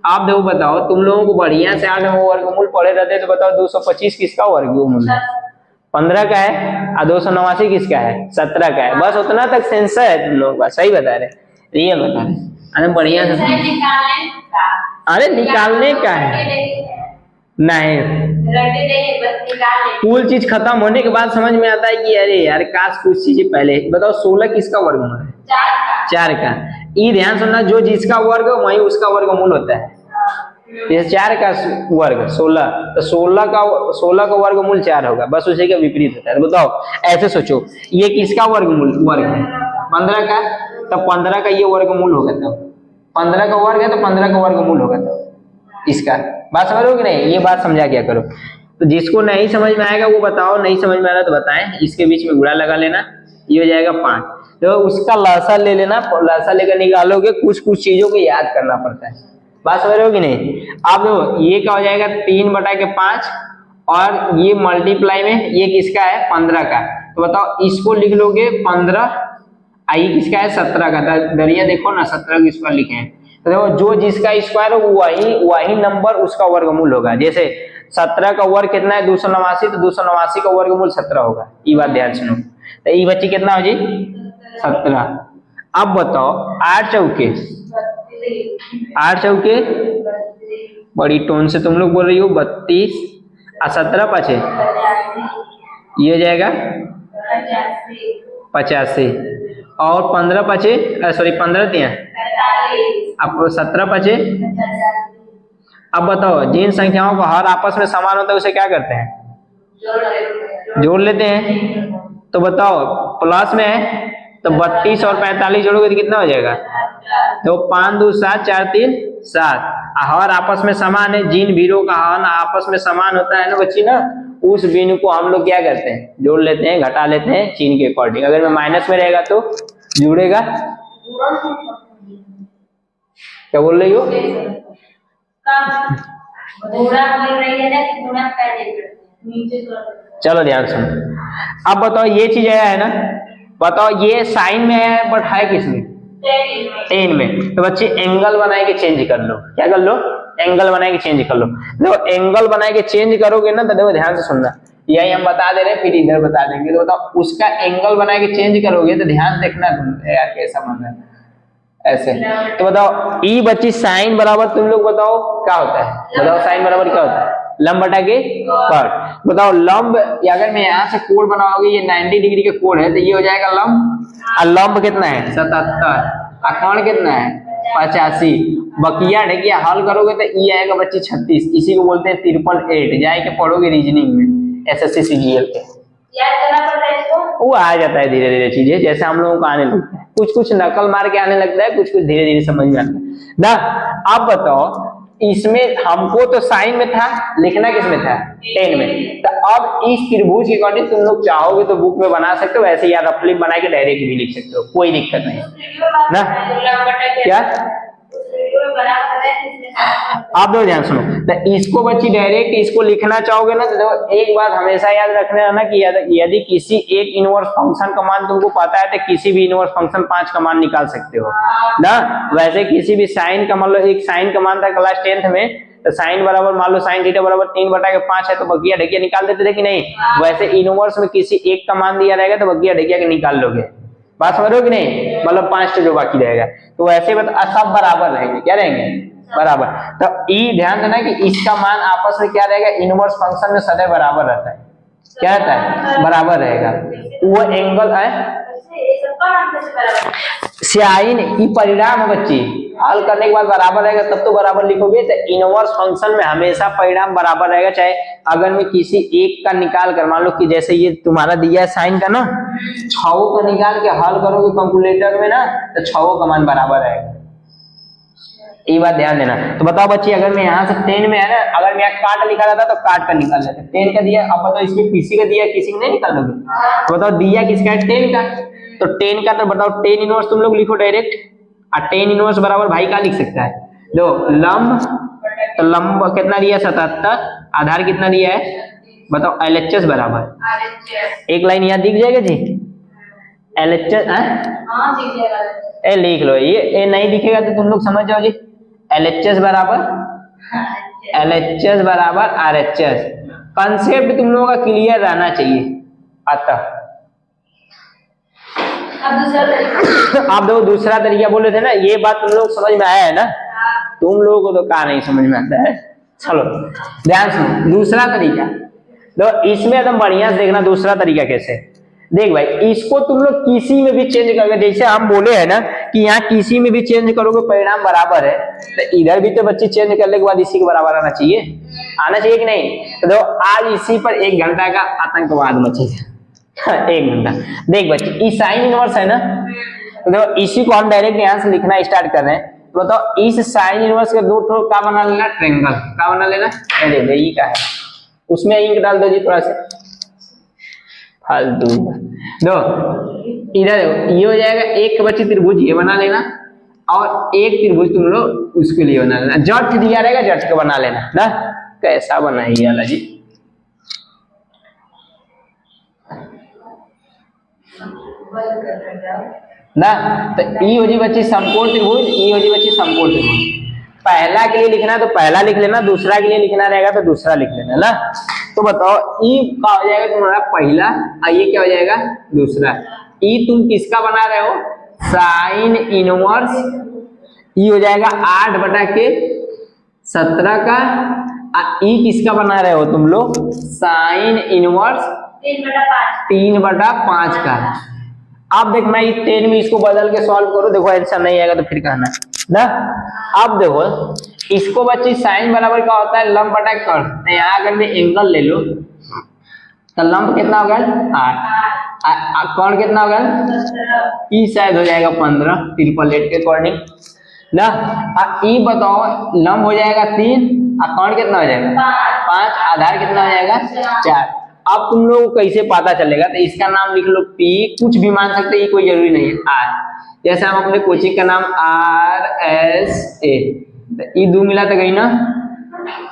आप देखो बताओ तुम लोगों को बढ़िया से 8 वर्गमूल पढ़े रहते तो बताओ 225 किसका वर्गमूल है? 15 का है। और 289 किसका है? 17 का है। बस उतना तक सेंसर है तुम लोगों का। सही बता रहे, रियल बता रहे। अरे बढ़िया से अरे निकालने का है नहीं, कुल चीज खत्म होने के बाद समझ में आता है कि अरे यार काश कुछ चीजें पहले। बताओ 16 किसका वर्गमूल है? 4 का। ये ध्यान सुनना, जो जिसका वर्ग वही उसका वर्गमूल होता है। जैसे 4 का वर्ग 16 तो 16 का वर्गमूल 4 होगा, बस उसी के विपरीत होता है। तो बताओ ऐसे सोचो, ये किसका वर्ग है? 15 का। तो 15 का ये वर्गमूल होगा, तब 15 का वर्ग है तो 15 का वर्गमूल होगा तब इसका। बात समझ लो कि नहीं? ये बात समझा क्या करो। तो जिसको नहीं समझ में आएगा वो बताओ, नहीं समझ में आ रहा तो बताएं। इसके बीच में गुणा लगा लेना, ये हो जाएगा 5। तो उसका लसा ले लेना, लसा लेकर निकालोगे, कुछ कुछ चीजों को याद करना पड़ता है। बात समझ रहे हो कि नहीं? आप देखो ये क्या हो जाएगा 3 बटा के 5 और ये मल्टीप्लाई में ये किसका है? 15 का। तो बताओ इसको लिख लोगे 15, आई किसका है? 17 का। दरिया देखो ना 17 किसका लिखे हैं। तो देखो जो जिसका स्क्वायर हो वही नंबर उसका वर्गमूल होगा। जैसे 17 का वर्ग कितना है? 289, तो 289 का वर्गमूल 17 होगा। ये बात ध्यान सुनो। तो ये बच्ची कितना हो जी? 17। अब बताओ 8 चौके बड़ी टोन से तुम लोग बोल रही हो 32 और 17 पाछे ये हो जाएगा 85 और 15 पाछे सॉरी 15 दिया अब 17 पाछे। अब बताओ जिन संख्याओं को हर आपस में समान होता है उसे क्या करते हैं? जोड़ लेते हैं। तो बताओ प्लस में है तो 32 और 45 जोड़ोगे तो कितना हो जाएगा? तो 5 2 7 4 3 7। हर आपस में समान है, जिन भीड़ों का हर आपस में समान होता है ना बच्ची ना, उस बिंदु को हम लोग क्या करते हैं? जोड़ लेते हैं, घटा लेते हैं चिन्ह के अकॉर्डिंग। अगर में माइनस में रहेगा तो जुड़ेगा। क्या बोल रही हो? चलो ध्यान सुनो। अब बताओ ये चीज आया है ना, बताओ ये साइन में है बट है किसमें? टेन में। तो बच्चे एंगल बनाए के चेंज कर लो। क्या कर लो? एंगल बनाए के चेंज कर लो। देखो एंगल बनाए के चेंज करोगे ना तो देखो ध्यान से सुनना, यही हम बता दे रहे हैं फिर इधर बता देंगे। तो बताओ उसका एंगल बनाए के चेंज करोगे तो ध्यान देखना यार कैसा बन रहा है ऐसे। तो बताओ ई बच्ची साइन बराबर तुम लोग बताओ क्या होता है? बताओ साइन बराबर क्या होता है? लंब बटा के कट। बताओ लंब अगर मैं यहाँ से कोण बनाओगे, ये 90 डिग्री का कोण है तो ये हो जाएगा लंब। और लंब कितना है? 77। और कोण कितना है? 85। बकिया ढकिया हल करोगे तो ये आएगा बच्ची 36। इसी को बोलते हैं 888। जाए के पढ़ोगे रीजनिंग में एसएससी सीजीएल के, याद करना पड़ता है इसको। वो आ जाता है धीरे धीरे चीजें, जैसे हम लोगों को आने लगता है। कुछ कुछ नकल मार के आने लगता है, कुछ कुछ धीरे धीरे समझ में आता है ना। अब बताओ इसमें हमको तो साइन में था, लिखना किस में था? 10 में। तो अब इस त्रिभुज के अकॉर्डिंग तुम लोग चाहोगे तो बुक में बना सकते हो, ऐसे या रफली बना के डायरेक्ट भी लिख सकते हो, कोई दिक्कत नहीं ना। क्या आप लोग ध्यान सुनो। तो इसको बच्ची डायरेक्ट इसको लिखना चाहोगे ना तो देखो एक बात हमेशा याद रखना है ना कि यदि किसी एक इनवर्स फंक्शन का मान तुमको पता है तो किसी भी इनवर्स फंक्शन 5 का मान निकाल सकते हो ना। वैसे किसी भी साइन का, मतलब एक साइन का मान था क्लास 10th में तो साइन बराबर मान लो साइन थीटा बराबर 3/5 है, तो बगिया ढकिया निकाल देते थे कि नहीं। वैसे इनवर्स में किसी एक का मान दिया रहेगा तो बगिया ढकिया के निकाल लोगे, बात समझ रहे हो कि नहीं, मतलब 5 जो बाकी रहेगा। तो वैसे सब बराबर रहेंगे, क्या रहेंगे, बराबर। तो ई ध्यान देना कि इसका मान आपस में क्या रहेगा, इनवर्स फंक्शन में सदैव बराबर रहता है, क्या रहता है, बराबर रहेगा। वो एंगल है साइन ई परिणाम है बच्ची, हल करने के बाद बराबर रहेगा तब तो बराबर लिखोगे। तो इनवर्स फंक्शन में हमेशा परिणाम बराबर रहेगा, चाहे अगर मैं किसी एक का निकाल कर, मान लो कि जैसे ये तुम्हारा दिया है साइन का ना, 6 का निकाल के हल करोगे कैलकुलेटर में ना, तो 6 का मान बराबर रहेगा, ये बात ध्यान देना। तो बताओ बच्ची, अगर मैं यहाँ से 10 में है ना, अगर मैं काट लिखा रहता तो काट कर निकाल लेते, 10 का दिया, अब बताओ इसमें किसी का दिया किसी का नहीं निकाल लोगे, तो बताओ दिया किसका है, 10 का, तो 10 का, तो बताओ 10 इनवर्स तुम लोग लिखो डायरेक्ट, और 10 इनवर्स बराबर भाई का लिख सकता है, दो लंब, तो लंब कितना दिया 77, आधार कितना दिया है बताओ, LHS बराबर, एक लाइन यहाँ दिख जाएगा जी, LHS ए लिख लो, ये नहीं दिखेगा तो तुम लोग समझ जाओ जी, LHS बराबर RHS। कंसेप्ट तुम लोगों का क्लियर रहना चाहिए। अतः आप देखो दूसरा तरीका बोल रहे थे ना, ये बात तुम लोग समझ में आया है ना, तुम लोगों को तो कहा नहीं समझ में आता है। चलो ध्यान सुनो, दूसरा तरीका तो इसमें एकदम बढ़िया से देखना, दूसरा तरीका कैसे, देख भाई, इसको तुम लोग किसी में भी चेंज करके, जैसे हम बोले है ना कि यहाँ किसी में भी चेंज करोगे परिणाम बराबर है, तो इधर भी तो बच्चे चेंज करने के बाद इसी के बराबर आना चाहिए, कि नहीं। तो देखो आज इसी पर 1 घंटा का आतंकवाद मचेगा, 1 घंटा। देख बच्चे, इस साइन इनवर्स है ना, तो देखो इसी को हम डायरेक्ट यहाँ से लिखना स्टार्ट कर रहे हैं। तो बताओ इस साइन इनवर्स के दो ठो का बना लेना, ट्रायंगल का बना लेना, ये का है, उसमें इंक डाल दो जी थोड़ा सा फालतू। दो इधर देखो, ये हो जाएगा एक बच्चे त्रिभुज ये बना लेना, और एक त्रिभुज तुम लोग उसके लिए बना लेना, जट दिया रहेगा जट का बना लेना ना, कैसा बनाइए वाला जी, ना। तो ई हो जी बच्ची समकोण त्रिभुज, ई हो जी बच्ची समकोण त्रिभुज। पहला के लिए लिखना तो पहला लिख लेना, दूसरा के लिए लिखना रहेगा तो दूसरा लिख लेना ना। तो बताओ ई का हो जाएगा तुम्हारा पहला, और ये क्या हो जाएगा दूसरा। ई तुम किसका बना रहे हो, साइन इनवर्स, ई हो जाएगा 8/17 का, और ई किसका बना रहे हो तुम लोग, साइन इनवर्स 3/5 का। अब देखना ये 10 में इसको बदल के सॉल्व करो, देखो आंसर नहीं आएगा तो फिर कहना ना। अब देखो इसको बच्ची साइन बराबर क्या होता है, लंब बटा कर्ण, तो यहाँ अगर मैं एंगल ले लो तो लंब कितना होगा 8, कर्ण कितना होगा, ई शायद हो जाएगा 15 888 के अकॉर्डिंग ना। ई बताओ लंब हो जाएगा 3 और कर्ण कितना हो जाएगा 5, आधार कितना हो जाएगा 4। अब तुम लोग को कैसे पता चलेगा, तो इसका नाम लिख लो P, कुछ भी मान सकते हैं, कोई जरूरी नहीं है R। जैसे हम अपने कोचिंग का नाम RSA, तो ई 2 मिला तो गई ना,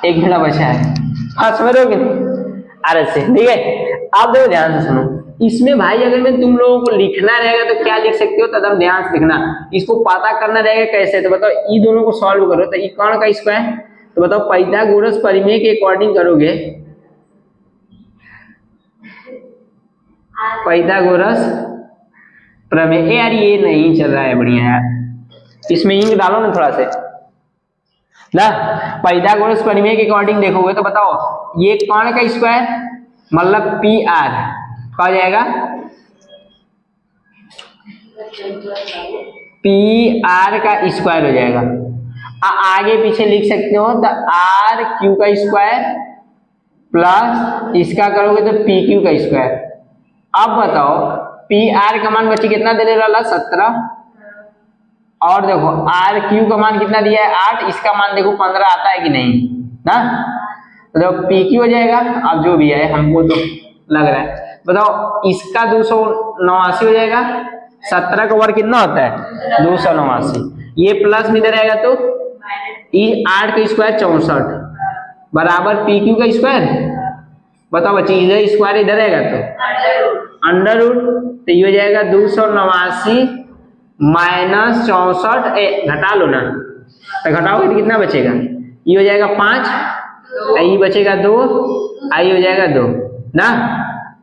1 मिला बचा है, हाँ समझ रहे हो कि RSA, ठीक है। अब देखो ध्यान से सुनो, इसमें भाई अगर मैं तुम लोगों को लिखना रहेगा तो क्या लिख सकते हो, तो एकदम ध्यान से लिखना, इसको पता करना रहेगा कैसे। तो बताओ ई दोनों को सॉल्व करो, तो ई कर्ण का स्क्वायर, तो बताओ पाइथागोरस प्रमेय के अकॉर्डिंग करोगे, पाइथागोरस प्रमेय, यार ये नहीं चल रहा है बढ़िया यार, इसमें इंक डालो ना थोड़ा से ना। पाइथागोरस प्रमेय के अकॉर्डिंग देखोगे तो बताओ ये कर्ण का स्क्वायर मतलब PR क्या हो जाएगा, PR का स्क्वायर हो जाएगा। आगे पीछे लिख सकते हो तो RQ का स्क्वायर प्लस इसका करोगे तो PQ का स्क्वायर। अब बताओ PR का मान बच्चे कितना दे रहा 17, और देखो RQ का मान कितना दिया है 8, इसका मान देखो 15 आता है कि नहीं ना। तो देखो PQ हो जाएगा, अब जो भी है हमको तो लग रहा है, बताओ इसका 289 हो जाएगा, 17 का वर्ग कितना होता है 289, ये प्लस में इधर आएगा तो 8 का स्क्वायर 64 बराबर PQ का स्क्वायर। बताओ बच्चे इधर स्क्वायर इधर आएगा तो अंडर रूट, तो ये हो जाएगा 289 माइनस 64, घटा लो ना, तो घटाओगे तो कितना बचेगा ये हो जाएगा 5, ये बचेगा 2, आई हो जाएगा 2 ना।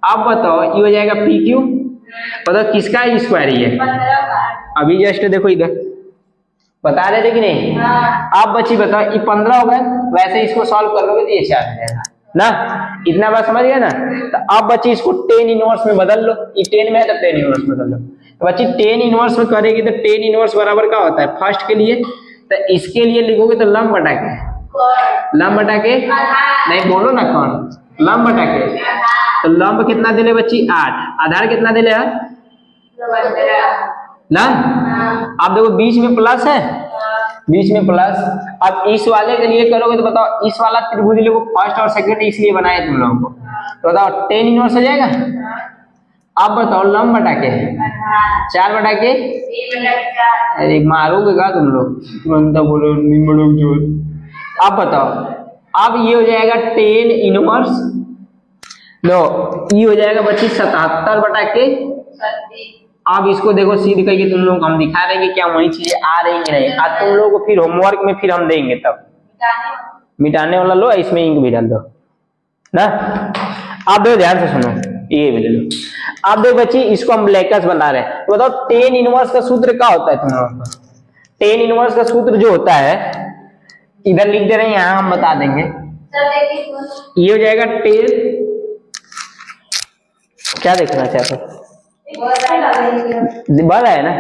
अब बताओ ये हो जाएगा पी क्यू, बताओ किसका स्क्वायर ही है। 15 का। अभी जस्ट देखो इधर बता रहे थे कि नहीं। हाँ। अब बच्ची बताओ ये 15 होगा, वैसे इसको सॉल्व कर लोगे तो ये 4 आ जाएगा ना। इतना बात समझ गया ना। तो अब बच्ची इसको टेन इनवर्स में बदल लो, ये 10 में है तो टेन इनवर्स बदल लो। तो बच्ची 10 इनवर्स में करेगी तो 10 इनवर्स बराबर क्या होता है फर्स्ट के लिए, तो इसके लिए लिखोगे तो लंब बटा के, लंब बटा के नहीं बोलो ना कौन, लंब बटा के। तो लंब कितना दिले बच्ची 8, आधार कितना दिले है लंब। आप देखो बीच में प्लस है, बीच में प्लस। अब इस वाले के लिए करोगे तो बताओ इस वाला त्रिभुज को फर्स्ट और सेकंड इसलिए बनाए तुम लोगों को, तो बताओ 10 इनवर्स हो जाएगा। अब बताओ लंब बटा के 4 बटा के, अरे मारोगे का तुम लोग तुरंत बोलो निमड़ोग जो। अब बताओ अब ये हो जाएगा 10 इनवर्स, लो ये हो जाएगा बच्ची 77 बटा के। अब इसको देखो सीध करके तुम लोग हम दिखा देंगे क्या वही चीजें आ रही है नहीं। आज तुम लोगों को फिर होमवर्क में फिर हम देंगे, तब मिटाने वाला लो, इसमें इंक भी डाल दो ना। आप देखो ध्यान से सुनो, ये भी ले लो। अब देखो बच्ची इसको हम ब्लैकस बना रहे हैं, तो बताओ 10 इनवर्स का सूत्र क्या होता है तुम लोगों का। 10 इनवर्स का सूत्र जो होता है इधर लिख दे रहे हैं, यहाँ हम बता देंगे। ये हो जाएगा 10, क्या देखना चाहते हो बल है ना।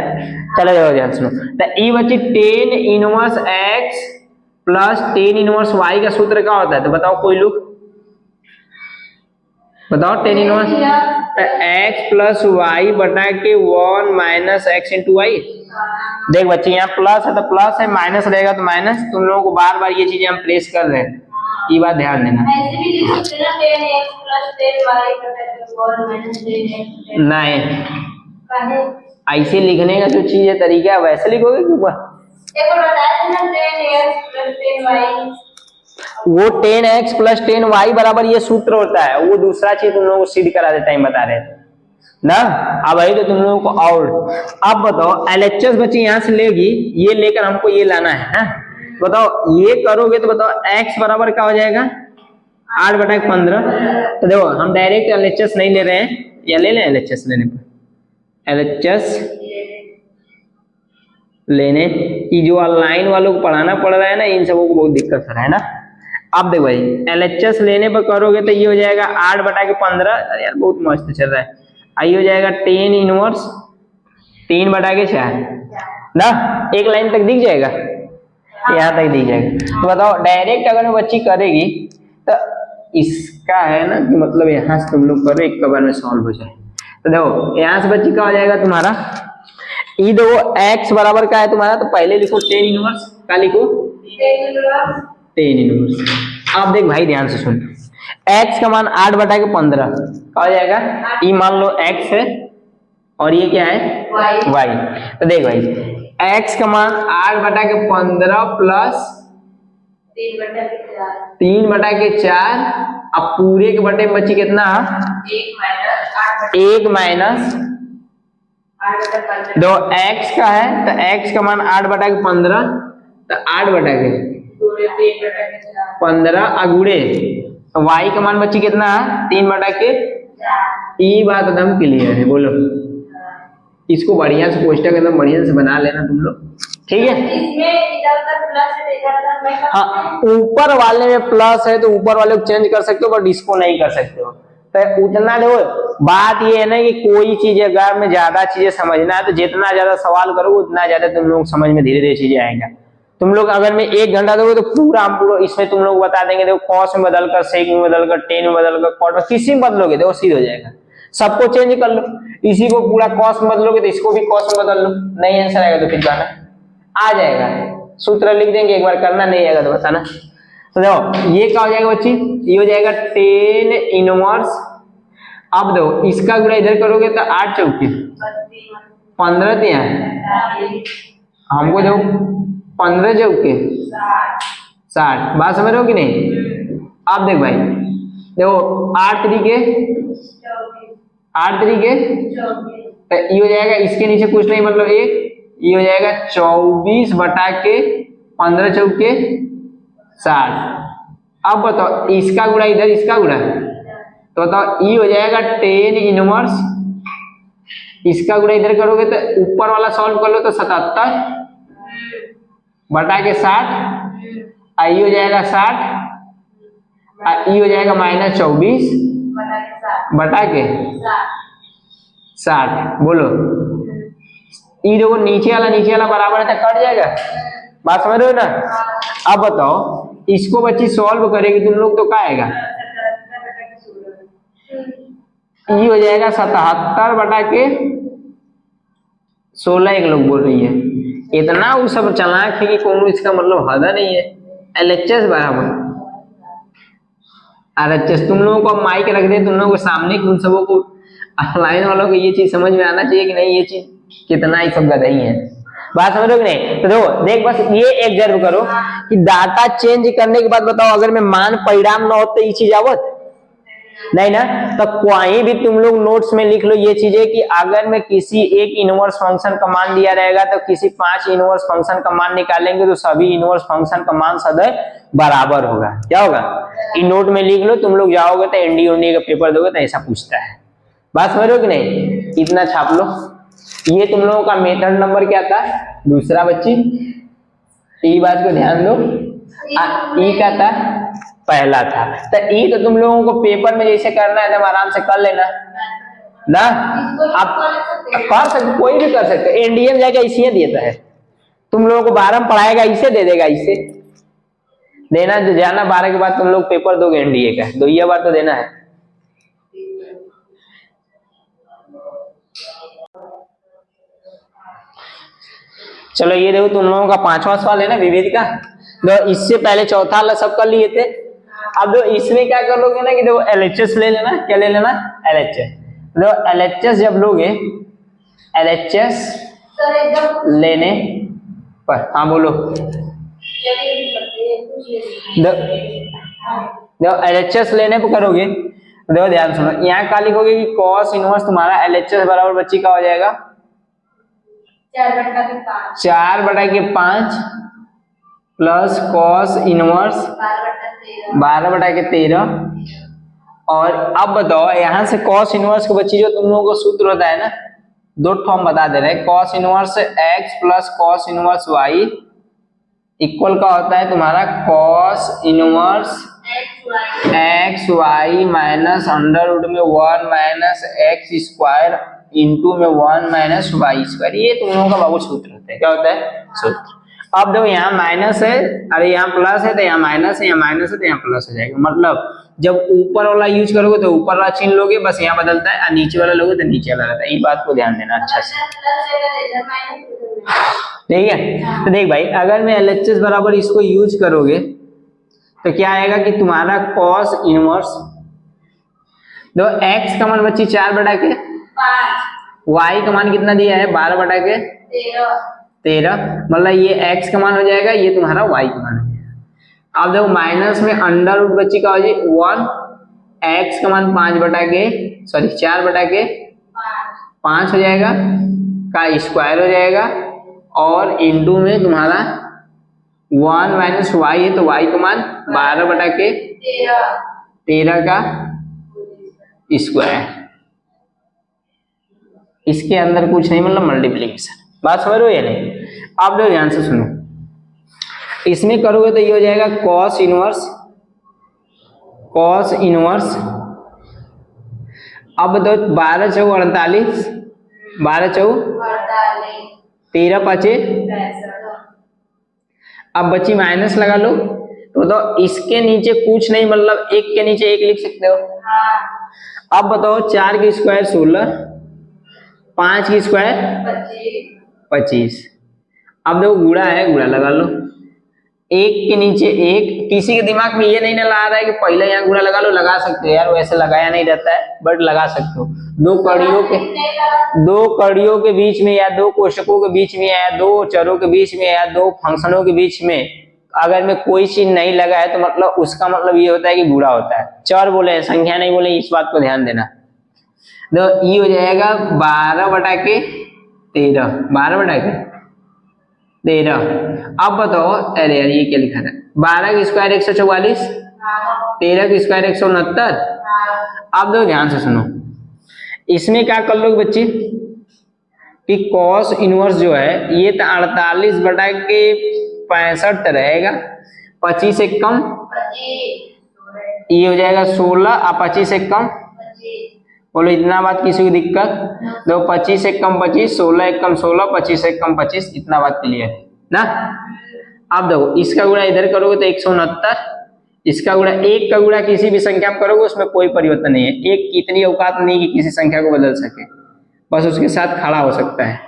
चलो जाओ ध्यान सुनो। तो ये बच्ची 10 inverse x plus 10 inverse y का सूत्र क्या होता है, तो बताओ कोई लोग बताओ। 10 इनवर्स x प्लस वाई बटा के 1 माइनस एक्स इंटू वाई। देख बच्चे यहाँ प्लस है तो प्लस है, माइनस रहेगा तो माइनस। तुम लोगों को बार बार ये चीजें हम प्रेस कर रहे हैं, ये बात ध्यान देना। नहीं ऐसे लिखने का जो चीज है तरीका है वैसे लिखोगे क्यों। वो 10x प्लस 10y बराबर ये सूत्र होता है, वो दूसरा चीज तुम लोगों को सिद्ध करा देता है, बता रहे थे ना। अब वही तो तुम लोगों को। और अब बताओ LHS बच्ची यहाँ से लेगी, ये लेकर हमको ये लाना है ना। बताओ ये करोगे तो बताओ x बराबर क्या हो जाएगा 8 बटा 15। तो देखो हम डायरेक्ट LHS नहीं ले रहे हैं, या ले लें LHS लेने पर। LHS लेने की जो ऑनलाइन वालों को पढ़ाना पड़ रहा है ना, इन सबों को बहुत दिक्कत हो रहा है ना। अब देखो भाई LHS लेने पर करोगे तो ये हो जाएगा 8 बटा के 15। यार बहुत मस्त चल रहा है। आई हो जाएगा 10 इनवर्स 3 बटा के 4 ना। एक लाइन तक दिख जाएगा, यहाँ तक दिख जाएगा। तो बताओ डायरेक्ट अगर बच्ची करेगी तो इसका है ना कि मतलब यहाँ से तुम लोग करो एक बार में सॉल्व हो जाए। तो देखो यहाँ से बच्ची क्या हो जाएगा तुम्हारा, ये देखो x बराबर का है तुम्हारा, तो पहले लिखो 10 इनवर्स, क्या लिखो 10 इनवर्स। अब देख भाई ध्यान से सुन, x का मान 8 बटा के 15 क्या हो जाएगा, ये मान लो x है और ये क्या है y। तो देख भाई x का मान 8 बटा के 15 प्लस 3 बटा के 4। अब पूरे के बटे में बची कितना 1 माइनस दो x का है, तो x का मान 8 बटा के 15, तो 8 बटा के 15 अगुड़े y का मान बची कितना 3 बटा के। ये बात एकदम क्लियर है, बोलो इसको बढ़िया से कोष्टक एकदम बढ़िया से बना लेना तुम लोग, ठीक है। हाँ ऊपर वाले में प्लस है तो ऊपर वाले को चेंज कर सकते हो, बट इसको नहीं कर सकते हो। तो उतना देखो बात ये है ना कि कोई चीज अगर में ज्यादा चीजें समझना है तो जितना ज्यादा सवाल करोगे उतना ज्यादा तुम लोग समझ में धीरे धीरे चीजें आएंगा। तुम लोग अगर मैं 1 घंटा दोगे तो पूरा इसमें तुम लोग बता देंगे। देखो कॉस में बदलकर, सेक में बदलकर, टेन में बदलकर, कॉट में, किसी में बदलोगे देखो सीध हो जाएगा। सबको चेंज कर लो, इसी को पूरा कॉस में बदलोगे तो इसको भी कॉस में बदल लो, नहीं आंसर आएगा तो फिर जाना आ जाएगा। सूत्र लिख देंगे, एक बार करना नहीं आएगा तो बताना। तो देखो ये क्या हो जाएगा बच्ची, ये हो जाएगा 10 इनवर्स। अब देखो इसका गुणा इधर करोगे तो 8 चौके 15 दिया है हमको, देखो 15 चौके 60। बात समझ रहे हो कि नहीं। अब देख भाई देखो 8 तरीके 8 तरीके, ये हो जाएगा इसके नीचे कुछ नहीं मतलब 1, ये हो जाएगा 24 बटा के 15 चौके 60। अब बताओ इसका गुणा इधर इसका गुणा, तो बताओ ई हो जाएगा 10 इनवर्स, इसका गुणा इधर करोगे तो ऊपर वाला सॉल्व कर लो तो 77 बटा के 60, आई हो जाएगा 60, ई हो जाएगा -24 बटा के 60। बोलो ई देखो नीचे वाला बराबर है तो कट जाएगा, बात समझ रहे हो ना। अब बताओ इसको बच्ची सॉल्व करेगी तुम लोग तो क्या आएगा, ई हो जाएगा 77 बटा के 16। एक लोग बोल रही है इतना वो सब चालाक है कि कौन इसका मतलब हद नहीं है। LHS बराबर RHS। तुम लोगों को माइक रख दे तुम लोगों के सामने कि उन सबों को ऑनलाइन वालों को ये चीज समझ में आना चाहिए कि नहीं, ये चीज कितना ही सब गधई है। बात समझ रहे हो कि नहीं। तो देखो देख बस ये एक जरूर करो कि डाटा चेंज करने के बाद बताओ अगर मैं मान परिणाम ना हो तो ये चीज आवत नहीं ना। तो कोई भी तुम लोग नोट्स में लिख लो ये चीजें कि अगर मैं किसी एक इनवर्स फंक्शन का मान दिया रहेगा तो किसी 5 इनवर्स फंक्शन का मान निकालेंगे तो सभी इनवर्स फंक्शन का मान सदैव बराबर होगा। क्या होगा, इन नोट में लिख लो, तुम लोग जाओगे तो एनडी का पेपर दोगे तो ऐसा पूछता है। बात समझ रहे हो कि नहीं, इतना छाप लो। ये तुम लोगों का मेथड नंबर क्या था, दूसरा बच्ची, ये बात को ध्यान दो। ई का था पहला था, तो ई तो तुम लोगों को पेपर में जैसे करना है तो आराम से कर लेना ना। आप कर सकते, कोई भी कर सकते। एनडीए में जाके इसे देता है, तुम लोगों को 12 में पढ़ाएगा इसे दे देगा, इसे देना जाना 12 के बाद तुम लोग पेपर दोगे एनडीए का, 2 बार तो देना है। चलो ये देखो तुम लोगों का 5वां सवाल है ना विविध का। तो इससे पहले चौथा वाला सब कर लिए थे। अब जो इसमें क्या कर लोगे ना कि देखो LHS ले लेना। क्या ले लेना, LHS। तो LHS जब लोगे, LHS लेने पर, हाँ बोलो, देखो LHS लेने पर करोगे, देखो ध्यान सुनो, यहाँ क्या लिखोगे कि cos इनवर्स तुम्हारा LHS बराबर बच्ची का हो जाएगा 4/5 प्लस cos इनवर्स 12/13। और अब बताओ यहाँ से cos इनवर्स को बच्ची जो तुम लोगों को सूत्र होता है ना, 2 फॉर्म बता दे रहे हैं। cos inverse x plus cos inverse y equal का होता है तुम्हारा cos inverse x y minus under root में 1 माइनस एक्स स्क्वायर इंटू में 1 माइनस वाई स्क्वायर। ये तुम लोगों का बाबू सूत्र होता है। क्या होता है, सूत्र। अब देखो यहाँ माइनस है, अरे यहाँ प्लस है तो यहाँ माइनस है, यहाँ माइनस है तो यहाँ प्लस हो जाएगा। मतलब जब ऊपर वाला यूज करोगे तो ऊपर वाला चिन्ह लोगे, बस यहाँ बदलता है, और नीचे वाला लोगे तो नीचे वाला रहता है। ये बात को ध्यान देना अच्छा से, ठीक है। तो देख भाई अगर मैं LHS बराबर इसको यूज करोगे तो क्या आएगा कि तुम्हारा cos इनवर्स, देखो x का मान बच्ची 4/5, y का मान कितना दिया है 12/13, मतलब ये x का मान हो जाएगा, ये तुम्हारा y का मान हो जाएगा। अब देखो माइनस में अंडर रूट बच्ची का हो जाए 1, x का मान 4/5 हो जाएगा, का स्क्वायर हो जाएगा, और इंटू में तुम्हारा 1 माइनस वाई है तो y का मान 12/13 का स्क्वायर। इसके अंदर कुछ नहीं, मतलब मल्टीप्लीकेशन। बात समझ रहे हो या नहीं। आप लोग ध्यान से सुनो, इसमें करोगे तो ये हो जाएगा cos इनवर्स। अब तो 12 चौ 48, 12 चौ 13 5, अब बच्ची माइनस लगा लो तो इसके नीचे कुछ नहीं, मतलब एक के नीचे एक लिख सकते हो। अब बताओ 4 की स्क्वायर 16, 5 की स्क्वायर 25। अब देखो गुणा है, गुणा लगा लो, एक के नीचे एक। किसी के दिमाग में ये नहीं ना ला रहा है कि पहले यहाँ गुणा लगा लो, लगा सकते हो यार, वैसे लगाया नहीं रहता है बट लगा सकते हो। दो कड़ियों के बीच में या दो कोष्टकों के बीच में या दो चरों के बीच में या दो फंक्शनों के बीच में अगर में कोई चीज नहीं लगा है तो मतलब उसका मतलब ये होता है कि गुणा होता है। चर बोले, संख्या नहीं बोले, इस बात को ध्यान देना। तो ये हो जाएगा 12/13। अब बताओ, अरे यार ये क्या लिखा था, 12 का स्क्वायर 144, 13 का स्क्वायर 169। अब देखो ध्यान से सुनो, इसमें क्या कर लोगे बच्चे कि कॉस इनवर्स जो है ये तो 48/65 रहेगा, 25 एक कम, ये हो जाएगा 16 और 25 एक कम। बोलो इतना बात किसी को दिक्कत? दो 25 एक कम 25, 16 एक कम 16, 25 एक कम 25, इतना बात क्लियर है ना। अब देखो इसका गुणा इधर करोगे तो 169, इसका गुणा एक का गुणा किसी भी संख्या में करोगे उसमें कोई परिवर्तन नहीं है। एक की इतनी औकात नहीं कि किसी संख्या को बदल सके, बस उसके साथ खड़ा हो सकता है,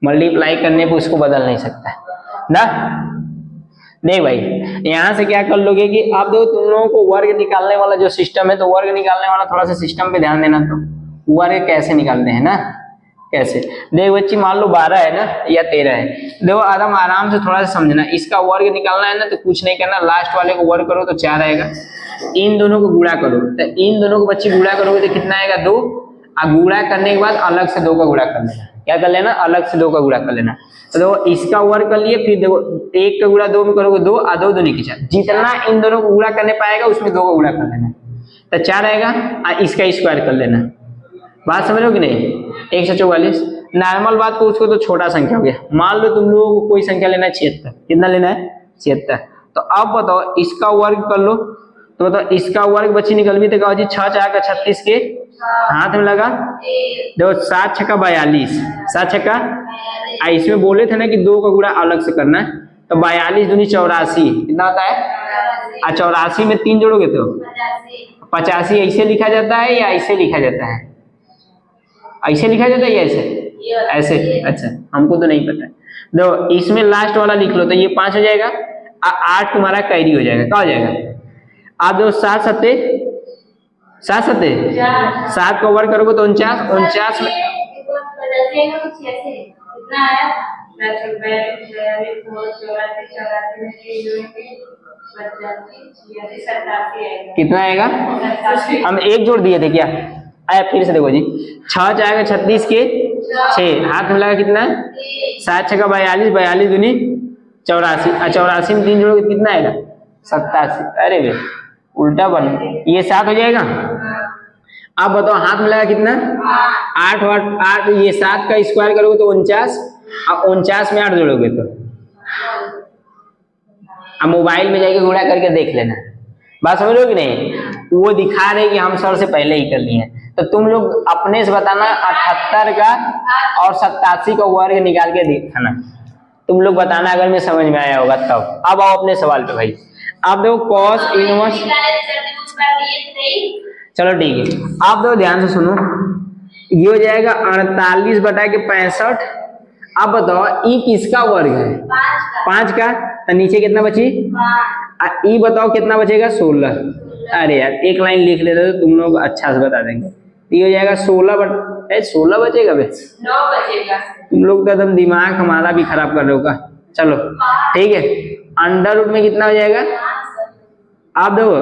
मल्टीप्लाई करने पे उसको बदल नहीं सकता है ना। नहीं भाई, यहां से क्या कर लोगे कि आप दो तुम लोगों को वर्ग निकालने वाला जो सिस्टम है, तो वर्ग निकालने वाला थोड़ा सा सिस्टम पे ध्यान देना। तो वर्ग कैसे निकालते हैं ना, कैसे देख बच्ची, मान लो 12 है ना या 13 है, देखो आराम आराम से थोड़ा सा समझना। इसका वर्ग निकालना है ना तो कुछ नहीं करना, लास्ट वाले को वर्ग करो तो 4 आएगा, इन दोनों को गुणा करो तो इन दोनों को बच्ची गुणा करोगे तो कितना आएगा 2, और गुणा करने के बाद अलग से 2 का गुणा कर लेना। क्या कर लेना? अलग से 2 का गुणा कर लेना। तो देखो इसका वर्ग कर लिए, फिर देखो 1 का गुणा 2 में करोगे 2 और 2 दूनी की 4, जितना इन दोनों को गुणा करने पाएगा उसमें 2 का गुणा कर लेना तो 4 आएगा, और इसका स्क्वायर कर लेना। बात समझ लो कि नहीं? 144 नॉर्मल बात को उसको तो छोटा संख्या हो गया। मान लो तुम लोगों को कोई संख्या लेना है 76, कितना लेना है? 76। तो अब बताओ इसका वर्ग कर लो, तो बताओ इसका वर्ग बच्ची निकल भी तो कहो जी 6 4 का 36 के हाथ में लगा, देखो 7 6 का 42, 7 6 का, इसमें बोले थे ना कि 2 का गुणा अलग से करना है, तो 42 दूनी 84, कितना होता है? और 84 में 3 जोड़ोगे तो 85 ऐसे लिखा जाता है या ऐसे लिखा जाता है? ऐसे लिखा जाता है या ऐसे? ऐसे। अच्छा, हमको तो नहीं पता। देखो इसमें लास्ट वाला लिख लो तो ये 5 हो जाएगा, 8 तुम्हारा कैरी हो जाएगा। क्या हो जाएगा? आप देखो 7 7 7 का वर्ग करोगे तो 49 में कितना आएगा? हम एक जोड़ दिए थे क्या? आया फिर से देखो जी, 6 जाएगा 36 के 6 हाथ में लगा, कितना? 7 6 का 42, 42 दूनी 84, 84 में 3 जोड़ोगे कितना आएगा? 87। अरे वे उल्टा बन, ये 7 हो जाएगा। अब बताओ हाथ में लगा कितना? 8 8, ये 7 का स्क्वायर करोगे तो 49, अब 49 में 8 जोड़ोगे तो अब मोबाइल में जाके गुणा करके देख लेना। बात समझ लो कि नहीं? वो दिखा रहे कि हम सर से पहले ही कर लिए हैं, तो तुम लोग अपने से बताना 78 का और 87 का वर्ग निकाल के दिखाना। तुम लोग बताना अगर मैं समझ में आया होगा तब। अब आओ अपने सवाल पे भाई। आप देखो कॉस इनवर्स, चलो ठीक है, आप देखो ध्यान से सुनो, ये हो जाएगा 48/65। अब बताओ ई किसका वर्ग है? 5 का, तो नीचे कितना बची? ई बताओ कितना बचेगा? 16। अरे यार एक लाइन लिख लेते तो तुम लोग अच्छा से बता देंगे। ये हो जाएगा 16 बचेगा बे? 9 बचेगा। तुम लोग तो एकदम दिमाग हमारा भी खराब कर रहे हो का। चलो ठीक है, अंडर रूट में कितना हो जाएगा? आप देखो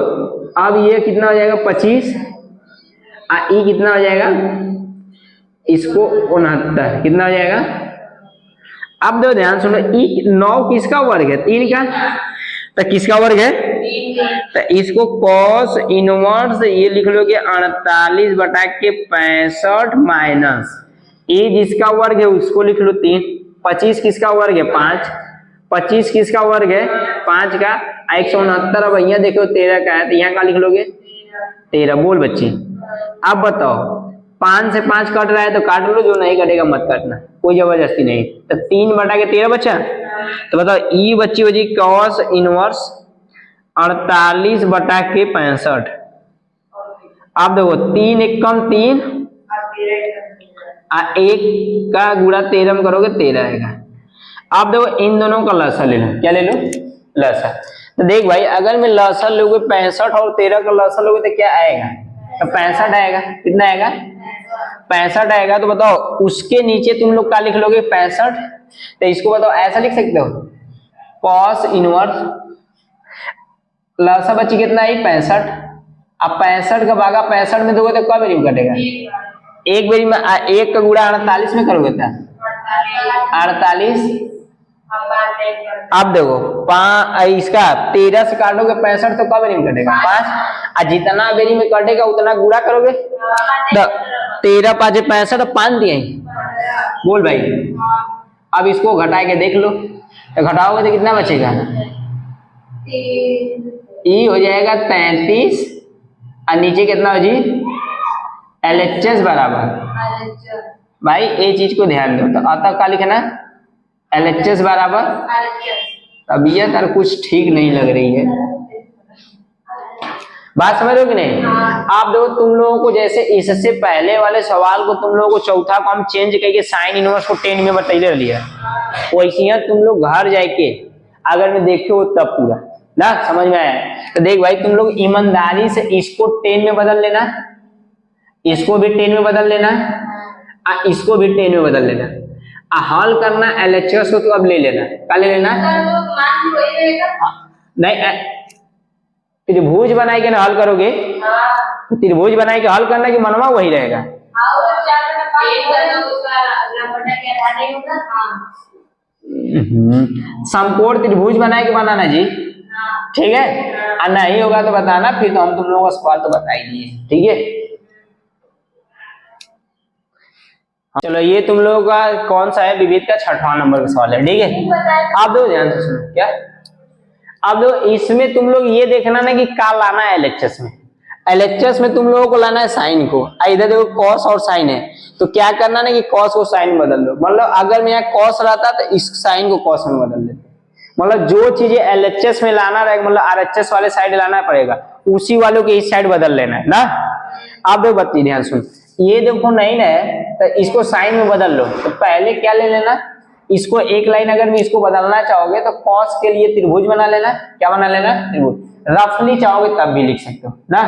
अब ये कितना हो जाएगा? 25, ई कितना हो जाएगा? इसको 69, कितना हो जाएगा? अब देखो ध्यान सुनो, ई 9 किसका वर्ग है? 3 का, तो किसका वर्ग है? तो इसको कॉस इनवर्स ये लिख लोगे 48/65 माइनस ये जिसका वर्ग है उसको लिख लो 3। 25 किसका वर्ग है? 5। 25 किसका वर्ग है? 5 का। 169 अब यहाँ देखो 13 का है, तो यहाँ का लिख लोगे 13। बोल बच्ची, अब बताओ 5 से 5 कट रहा है तो काट लो, जो नहीं कटेगा मत काटना, कोई जबरदस्ती नहीं। तो 3/13 बचा, तो बताओ ई बच्ची हो जी कॉस इनवर्स 48/65। आप देखो 3 1 कम 3, 1 का गुणा 13 में करोगे 13 आएगा। आप देखो इन दोनों का लसा ले लो। क्या ले लो? लसा। तो देख भाई अगर मैं लसा लोगे 65 और 13 का लसा लोगे तो क्या आएगा? तो 65 आएगा। कितना आएगा? 65 आएगा। तो बताओ उसके नीचे तुम लोग क्या लिख लोगे? 65। तो इसको बताओ ऐसा लिख सकते हो, कॉस इनवर्स लसा बच्ची कितना है? 65। अब 65 का भागा 65 में दोगे तो क्या बेरी में कटेगा? एक बेरी में। 1 का गुणा 48 में करोगे क्या? 48 अब देखो इसका 13 से काटोगे 65 तो कब नहीं कटेगा 5, और जितना बेरी में कटेगा उतना गुणा करोगे। 13 5 65 तो 5 दिए बोल भाई। अब इसको घटा के देख लो, तो घटाओगे तो कितना बचेगा, ई हो जाएगा 33 और नीचे कितना हो जी LHS बराबर। भाई ये चीज को ध्यान दो, तो अतः क्या लिखना LHS बराबर। अब ये तार कुछ ठीक नहीं लग रही है, बात समझ रहे हो कि नहीं। आप देखो तुम लोगों को जैसे इससे पहले वाले सवाल को तुम लोगों को चौथा को हम चेंज करके साइन इनवर्स को 10 में बतैले लिया, वैसे ही तुम लोग घर जाके अगर मैं देखे हो तब पूरा ना समझ में आया। तो देख भाई तुम लोग ईमानदारी से इसको 10 में बदल लेना, इसको भी 10 में बदल लेना, इसको भी 10 में बदल लेना, हल करना LHS को तो अब ले लेना, क्या ले लेना नहीं त्रिभुज बनाए के ना हल करोगे, तो त्रिभुज बनाए के हल करना कि मनवा वही रहेगा। समकोण त्रिभुज बनाए के बनाना जी, ठीक है। और नहीं होगा तो बताना, फिर तो हम तुम लोगों को सवाल तो बता ही दिए, ठीक है। चलो ये तुम लोगों का कौन सा है, विविध का 6वां नंबर का सवाल है, ठीक है। आप दो ध्यान से सुनो क्या, अब दो इसमें तुम लोग ये देखना ना कि क्या लाना है LHS में। LHS में तुम लोगों को लाना है साइन को, इधर देखो कॉस और साइन है, तो क्या करना ना कि कॉस को साइन बदल लो। मतलब अगर मेरा कॉस रहता तो इस साइन को कॉस में बदल देते। मतलब जो चीजें LHS में लाना रहेगा, मतलब RHS वाले साइड लाना पड़ेगा, उसी वालों के इस साइड बदल लेना है ना। अब देखो बत्ती ध्यान सुन, ये देखो नहीं ना तो इसको साइन में बदल लो। तो पहले क्या ले लेना, इसको एक लाइन अगर मैं इसको बदलना चाहोगे तो कॉस के लिए त्रिभुज बना लेना, क्या बना लेना त्रिभुज। रफली चाहोगे तब भी लिख सकते हो ना,